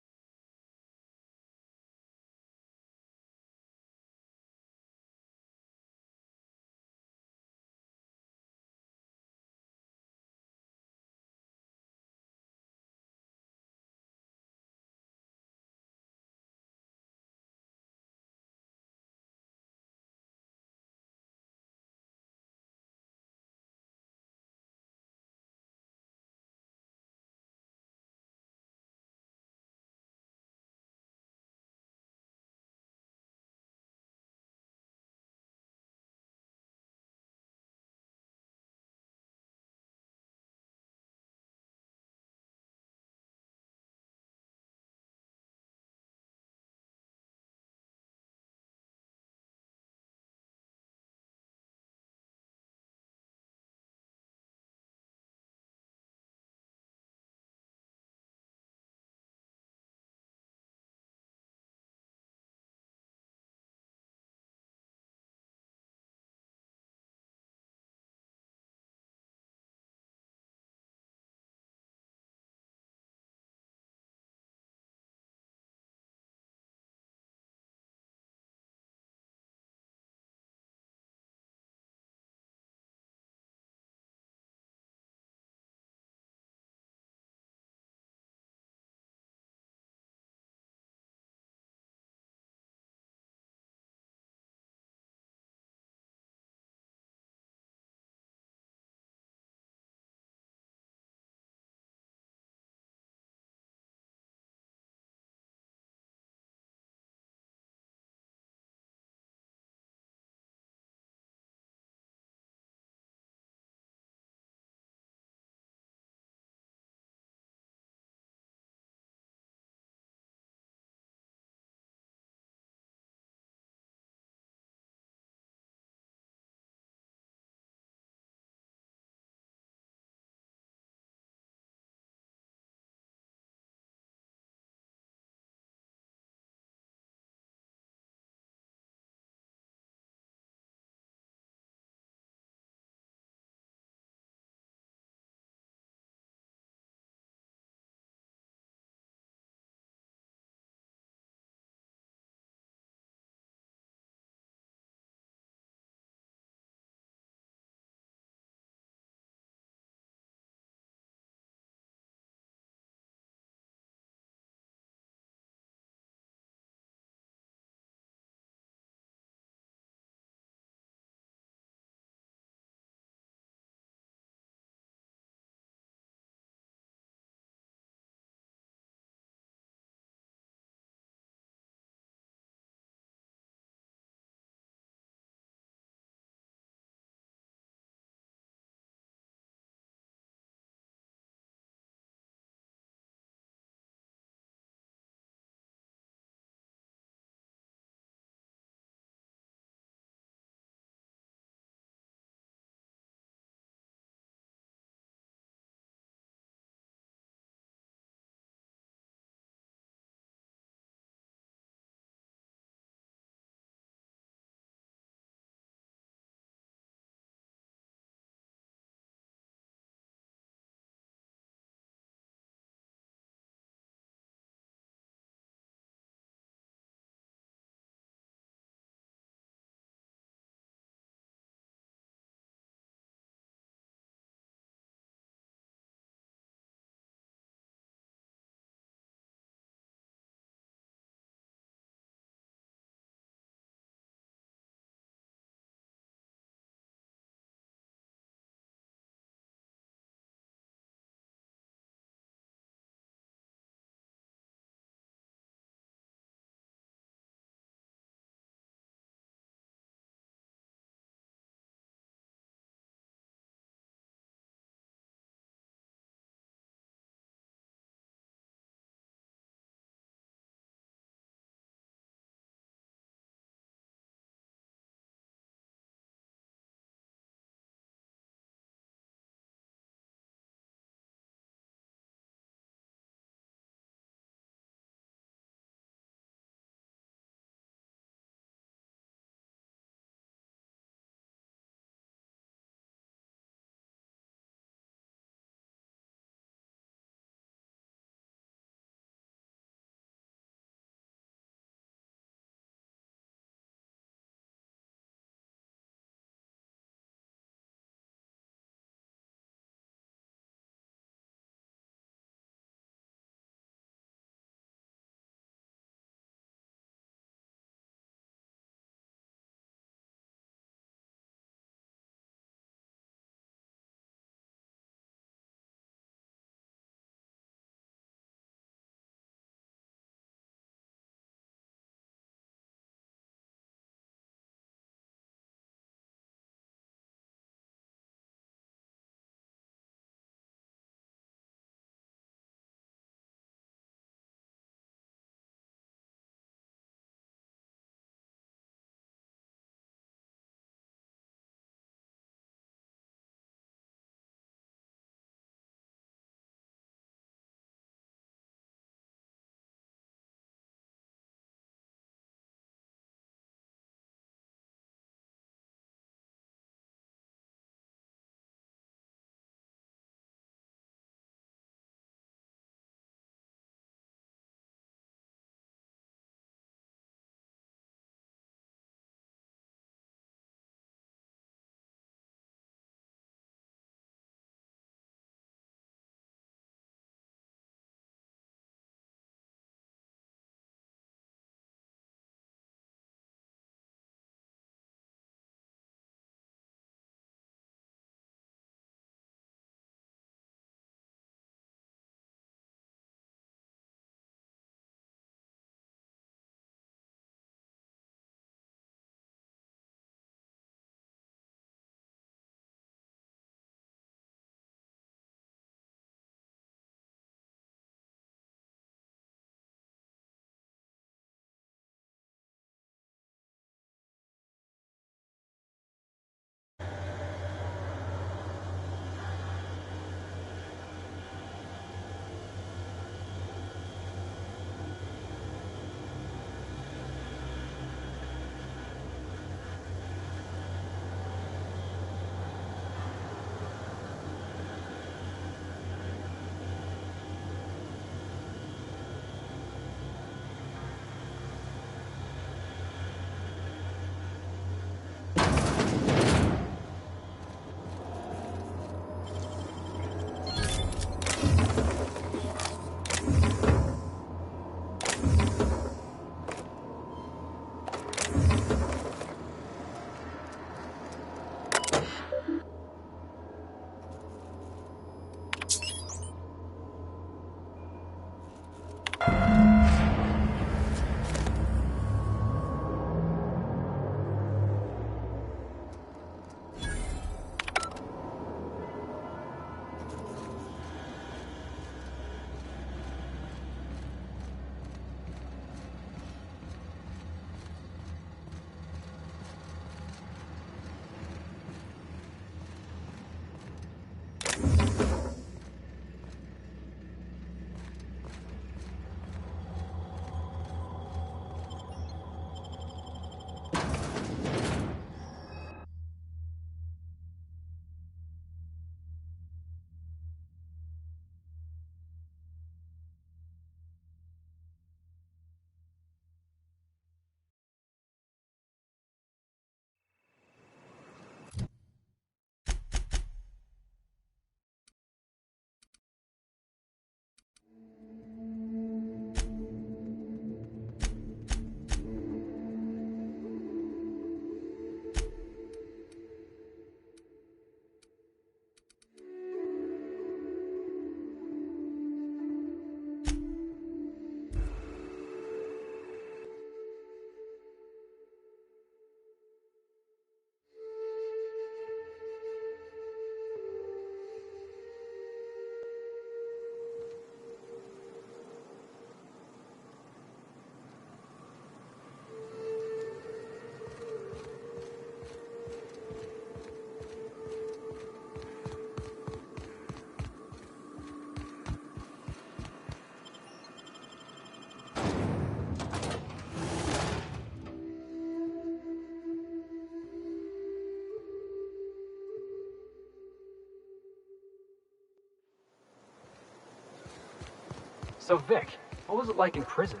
So, Vic, what was it like in prison?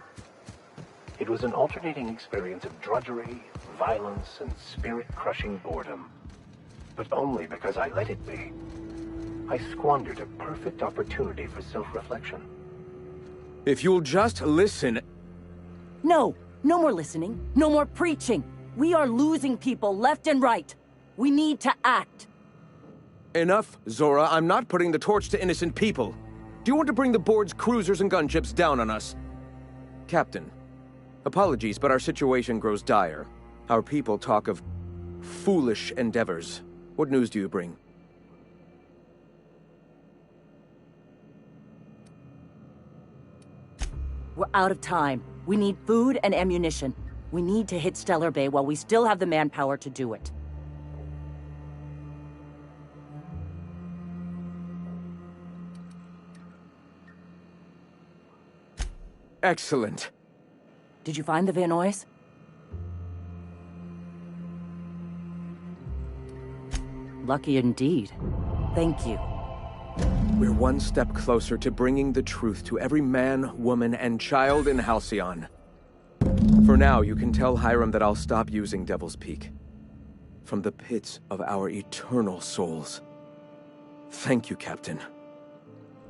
It was an alternating experience of drudgery, violence, and spirit-crushing boredom. But only because I let it be. I squandered a perfect opportunity for self-reflection. If you'll just listen... No! No more listening. No more preaching. We are losing people left and right. We need to act. Enough, Zora. I'm not putting the torch to innocent people. Do you want to bring the board's cruisers and gunships down on us? Captain, apologies, but our situation grows dire. Our people talk of foolish endeavors. What news do you bring? We're out of time. We need food and ammunition. We need to hit Stellar Bay while we still have the manpower to do it. Excellent. Did you find the Vanoys? Lucky indeed. Thank you. We're one step closer to bringing the truth to every man, woman, and child in Halcyon. For now, you can tell Hiram that I'll stop using Devil's Peak. From the pits of our eternal souls. Thank you, Captain.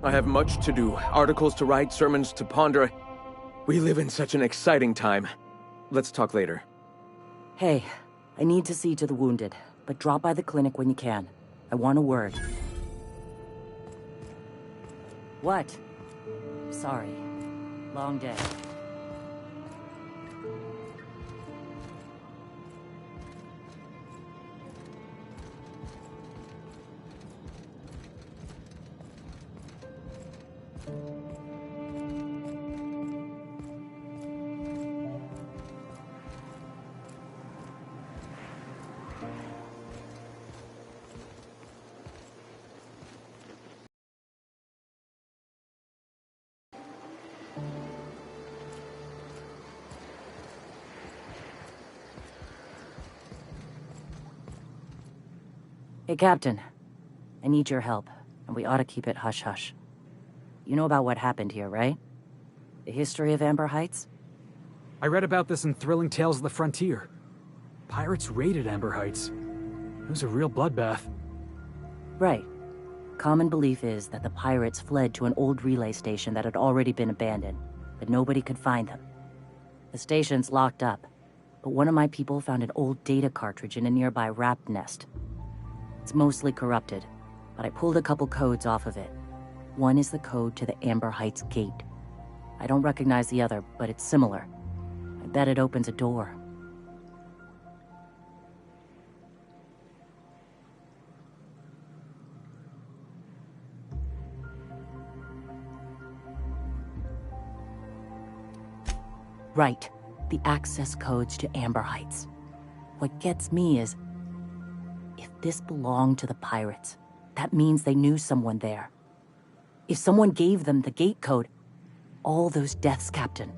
I have much to do. Articles to write, sermons to ponder. We live in such an exciting time. Let's talk later. Hey, I need to see to the wounded, but drop by the clinic when you can. I want a word. What? Sorry. Long day. Hey, Captain. I need your help, and we ought to keep it hush-hush. You know about what happened here, right? The history of Amber Heights? I read about this in Thrilling Tales of the Frontier. Pirates raided Amber Heights. It was a real bloodbath. Right. Common belief is that the pirates fled to an old relay station that had already been abandoned, but nobody could find them. The station's locked up, but one of my people found an old data cartridge in a nearby rat nest. It's mostly corrupted, but I pulled a couple codes off of it. One is the code to the Amber Heights gate. I don't recognize the other, but it's similar. I bet it opens a door. Right, the access codes to Amber Heights. What gets me is, if this belonged to the pirates, that means they knew someone there. If someone gave them the gate code, all those deaths, Captain,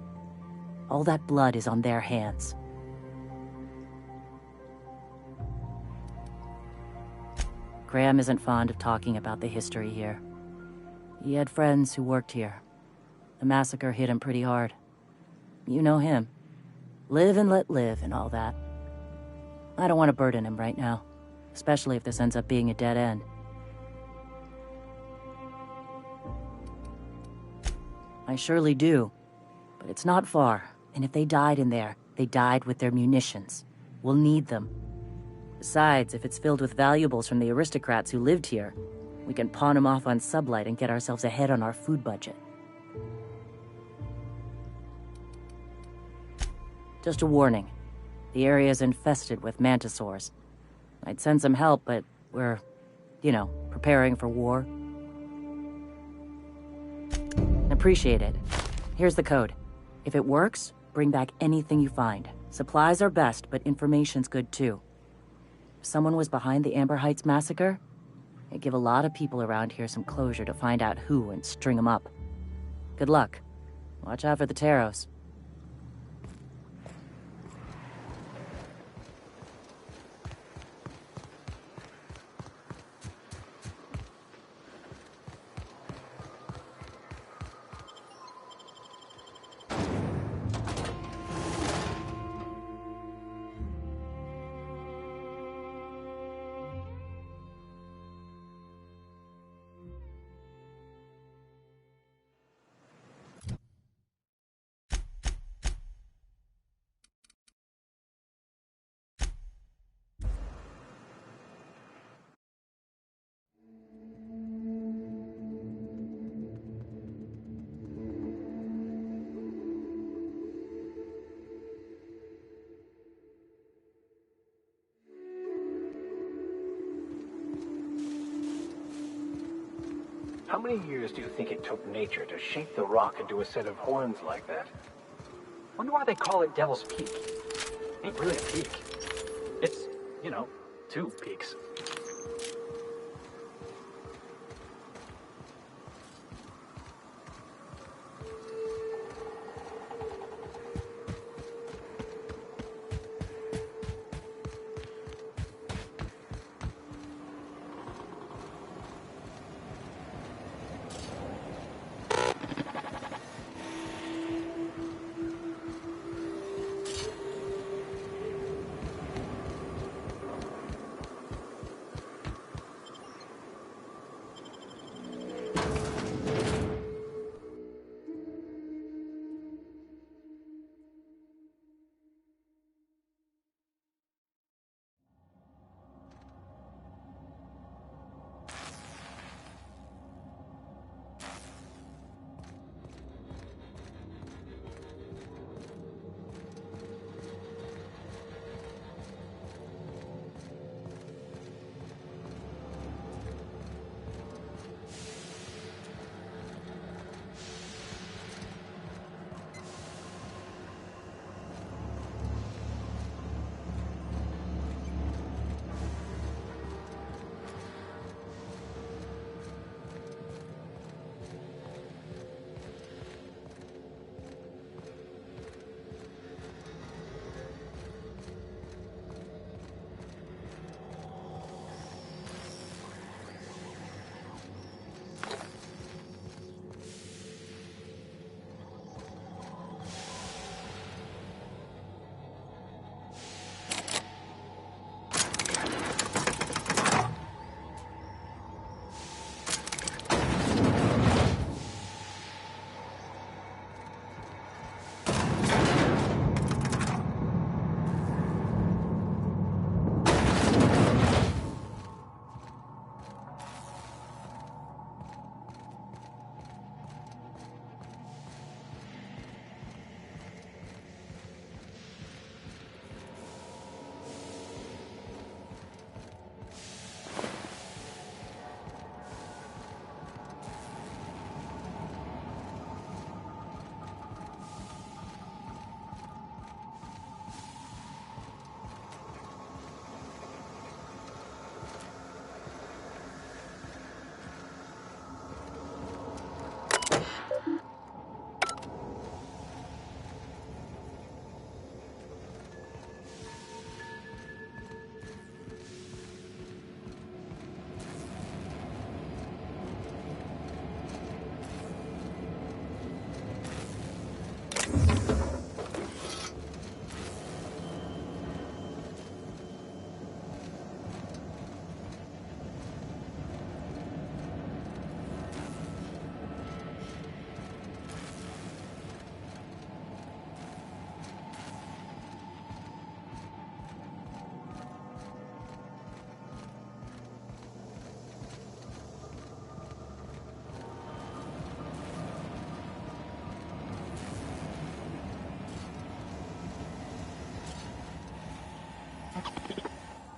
all that blood is on their hands. Graham isn't fond of talking about the history here. He had friends who worked here. The massacre hit him pretty hard. You know him. Live and let live and all that. I don't want to burden him right now. Especially if this ends up being a dead end. I surely do. But it's not far, and if they died in there, they died with their munitions. We'll need them. Besides, if it's filled with valuables from the aristocrats who lived here, we can pawn them off on Sublight and get ourselves ahead on our food budget. Just a warning. The area is infested with mantisaurs. I'd send some help, but we're, preparing for war. Appreciate it. Here's the code. If it works, bring back anything you find. Supplies are best, but information's good too. If someone was behind the Amber Heights massacre, it'd give a lot of people around here some closure to find out who and string them up. Good luck. Watch out for the Taros. How many years do you think it took nature to shape the rock into a set of horns like that? Wonder why they call it Devil's Peak. Ain't really a peak. It's, you know, two peaks.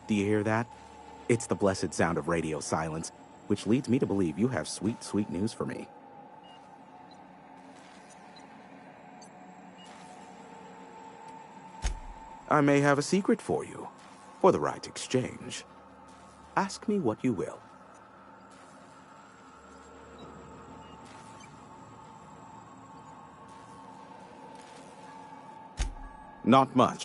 Do you hear that? It's the blessed sound of radio silence, which leads me to believe you have sweet, sweet news for me. I may have a secret for you, for the right exchange. Ask me what you will. Not much.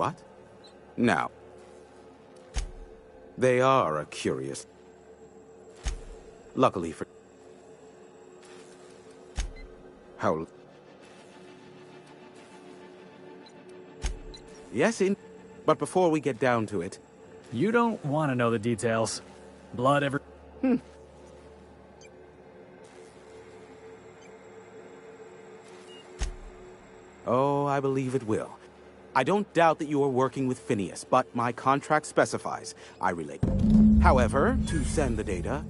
What? Now. They are a curious... Luckily for... How... Yes, but before we get down to it... You don't want to know the details. Blood ever... Oh, I believe it will. I don't doubt that you are working with Phineas, but my contract specifies I relate. However, to send the data,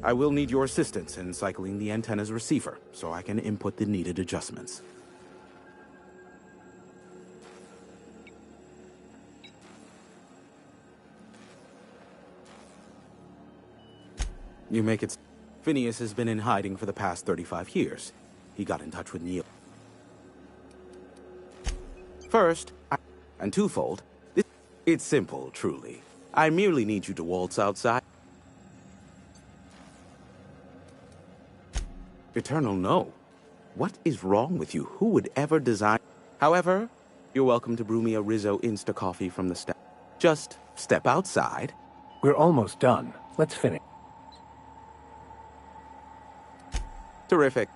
I will need your assistance in cycling the antenna's receiver, so I can input the needed adjustments. You make it... Phineas has been in hiding for the past 35 years. He got in touch with Neil. First, and twofold, it's simple, truly. I merely need you to waltz outside. Eternal, no. What is wrong with you? Who would ever design... However, you're welcome to brew me a Rizzo Insta-Coffee from the step. Just step outside. We're almost done. Let's finish. Terrific.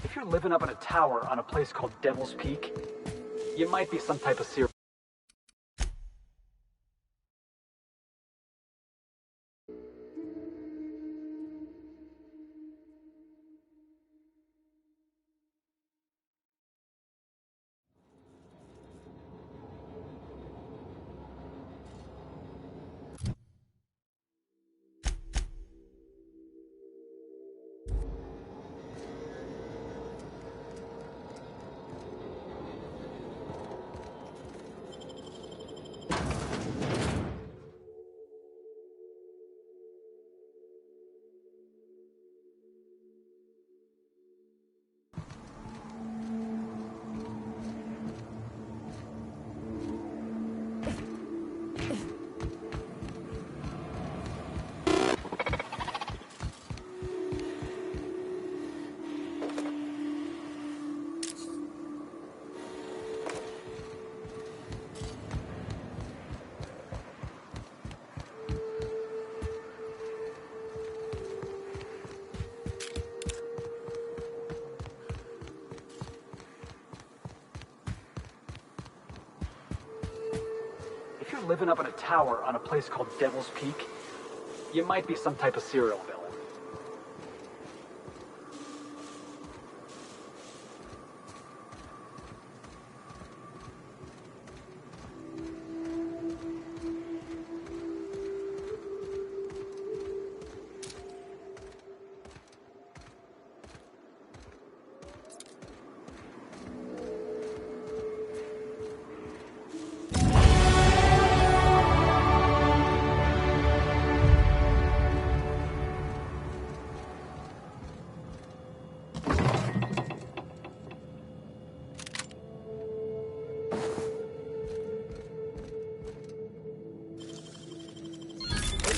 If you're living up in a tower on a place called Devil's Peak, you might be some type of serial. If you're living up in a tower on a place called Devil's Peak, you might be some type of serial villain.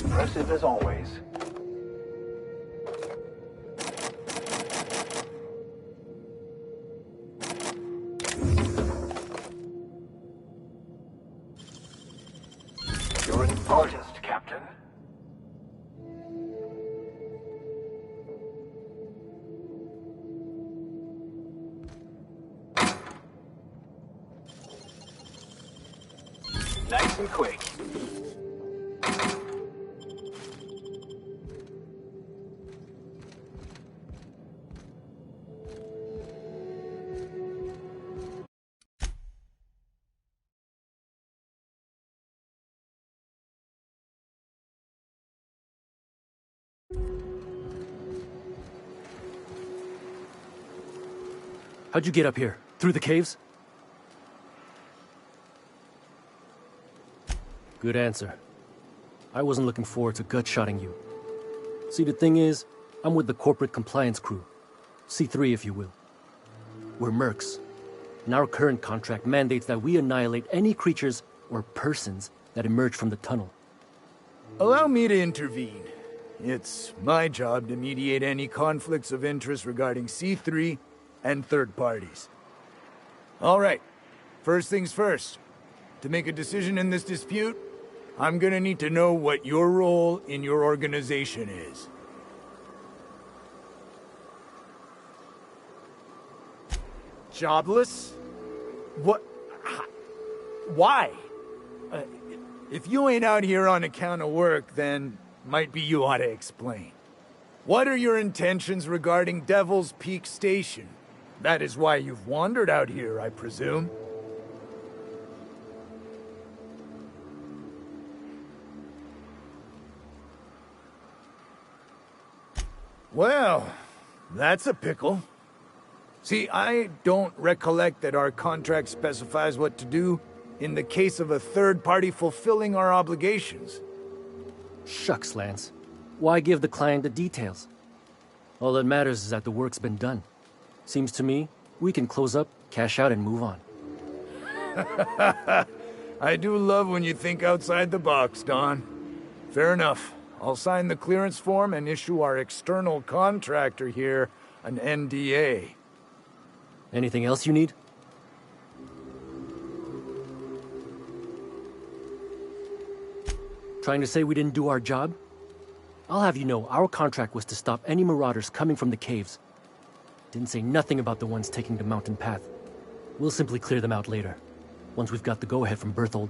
Impressive as always. You're an artist, Captain. Nice and quick. How'd you get up here? Through the caves? Good answer. I wasn't looking forward to gut-shotting you. See, the thing is, I'm with the corporate compliance crew. C3, if you will. We're mercs, and our current contract mandates that we annihilate any creatures or persons that emerge from the tunnel. Allow me to intervene. It's my job to mediate any conflicts of interest regarding C3 and third parties. All right, first things first. To make a decision in this dispute, I'm gonna need to know what your role in your organization is. Jobless? What? Why? If you ain't out here on account of work, then might be you ought to explain. What are your intentions regarding Devil's Peak Station? That is why you've wandered out here, I presume. Well, that's a pickle. See, I don't recollect that our contract specifies what to do in the case of a third party fulfilling our obligations. Shucks, Lance. Why give the client the details? All that matters is that the work's been done. Seems to me, we can close up, cash out, and move on. I do love when you think outside the box, Don. Fair enough. I'll sign the clearance form and issue our external contractor here an NDA. Anything else you need? Trying to say we didn't do our job? I'll have you know, our contract was to stop any marauders coming from the caves. Didn't say nothing about the ones taking the mountain path. We'll simply clear them out later, once we've got the go-ahead from Berthold.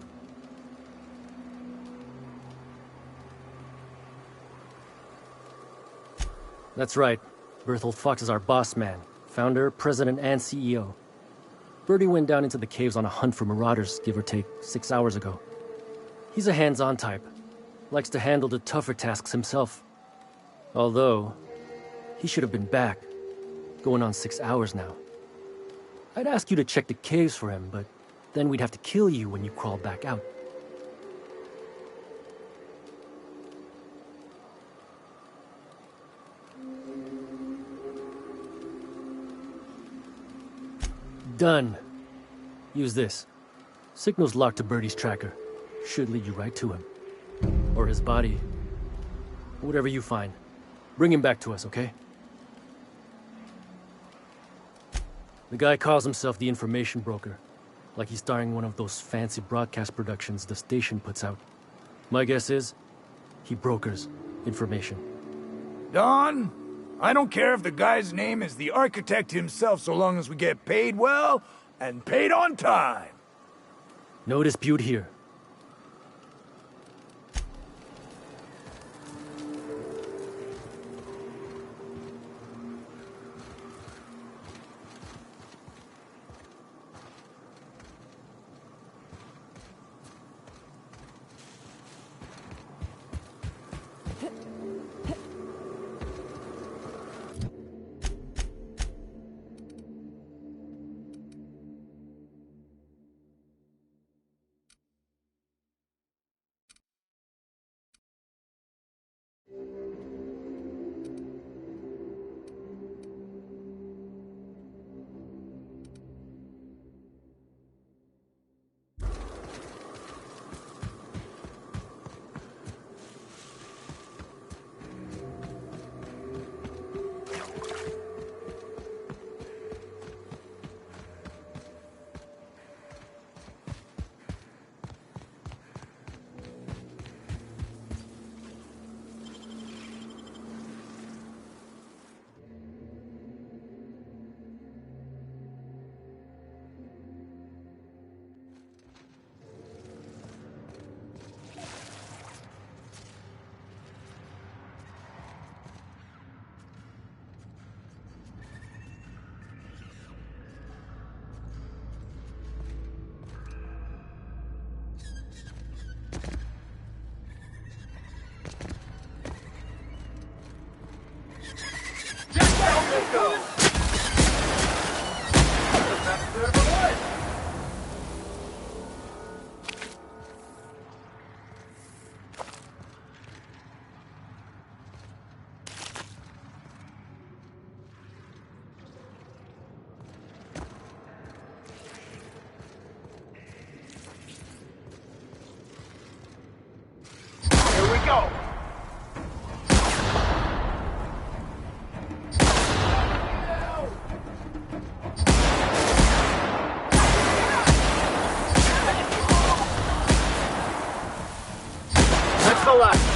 That's right. Berthold Fox is our boss man. Founder, president, and CEO. Bertie went down into the caves on a hunt for marauders, give or take, 6 hours ago. He's a hands-on type. Likes to handle the tougher tasks himself. Although, he should have been back. Going on 6 hours now. I'd ask you to check the caves for him, but then we'd have to kill you when you crawl back out. Done. Use this. Signal's locked to Bertie's tracker. Should lead you right to him. Or his body. Whatever you find. Bring him back to us, okay? The guy calls himself the information broker. Like he's starring one of those fancy broadcast productions the station puts out. My guess is, he brokers information. Don, I don't care if the guy's name is the architect himself so long as we get paid well and paid on time. No dispute here. go! That's the left.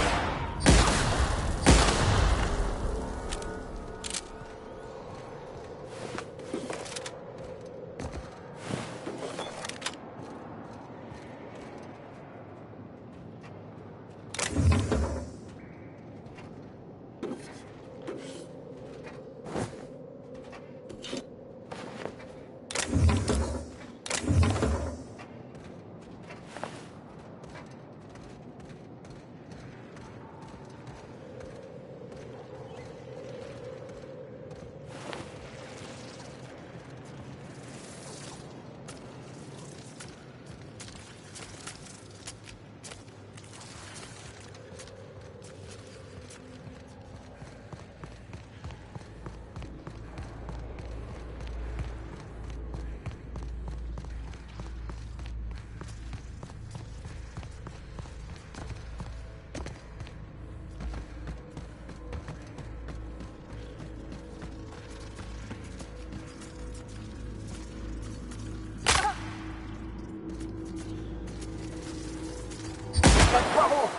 Trouble!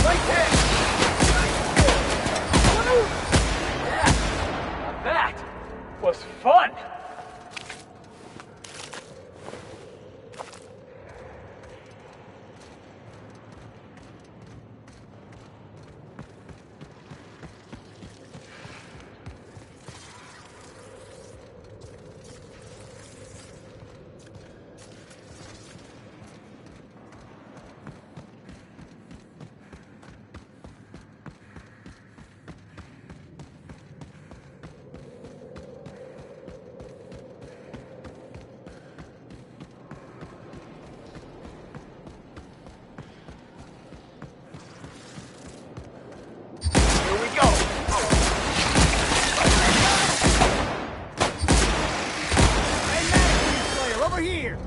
Right there! Yeah! That was fun! Over here!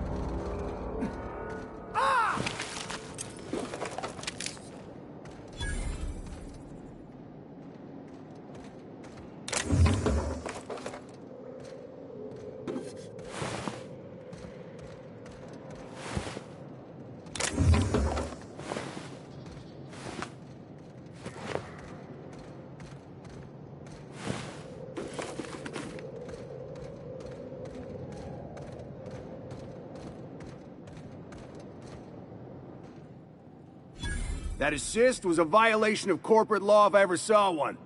That assist was a violation of corporate law if I ever saw one.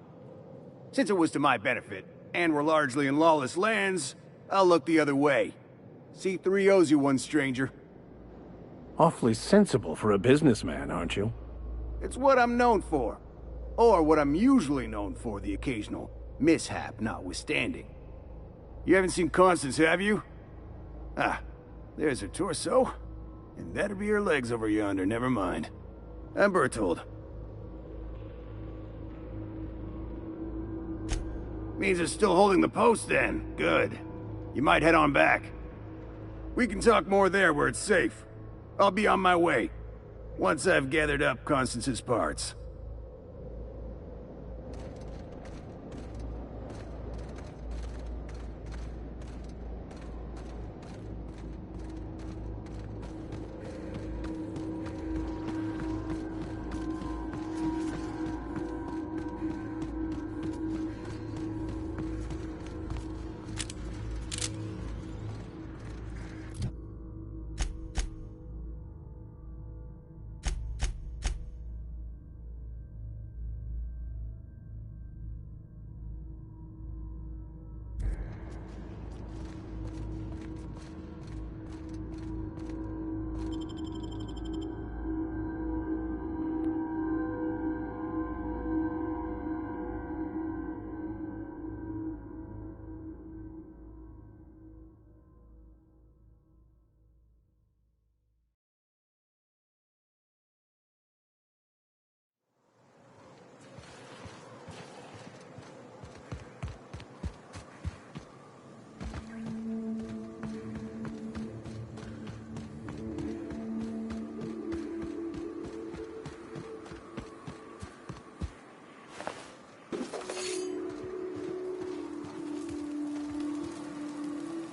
Since it was to my benefit, and we're largely in lawless lands, I'll look the other way. C3 owes you one, stranger. Awfully sensible for a businessman, aren't you? It's what I'm known for. Or what I'm usually known for, the occasional mishap notwithstanding. You haven't seen Constance, have you? Ah, there's her torso. And that'll be her legs over yonder, never mind. I'm Bertold. Means it's still holding the post then. Good. You might head on back. We can talk more there where it's safe. I'll be on my way. Once I've gathered up Constance's parts.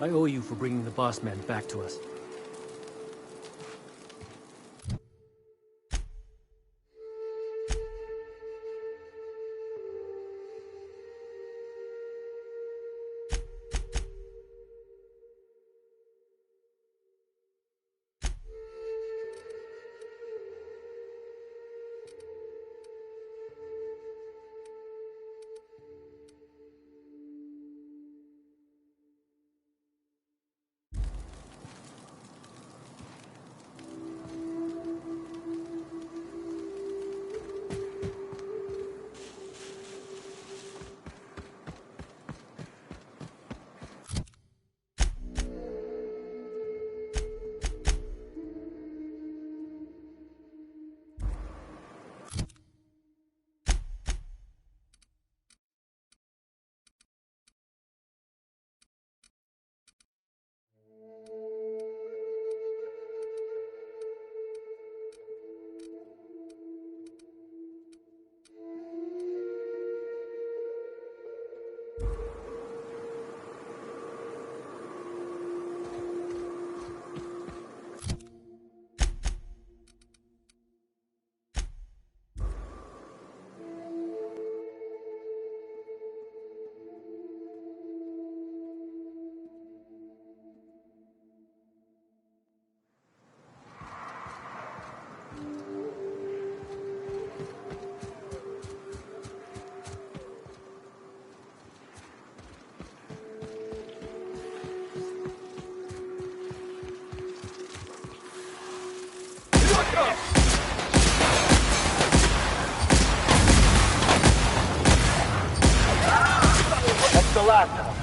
I owe you for bringing the boss man back to us. That's the last of them.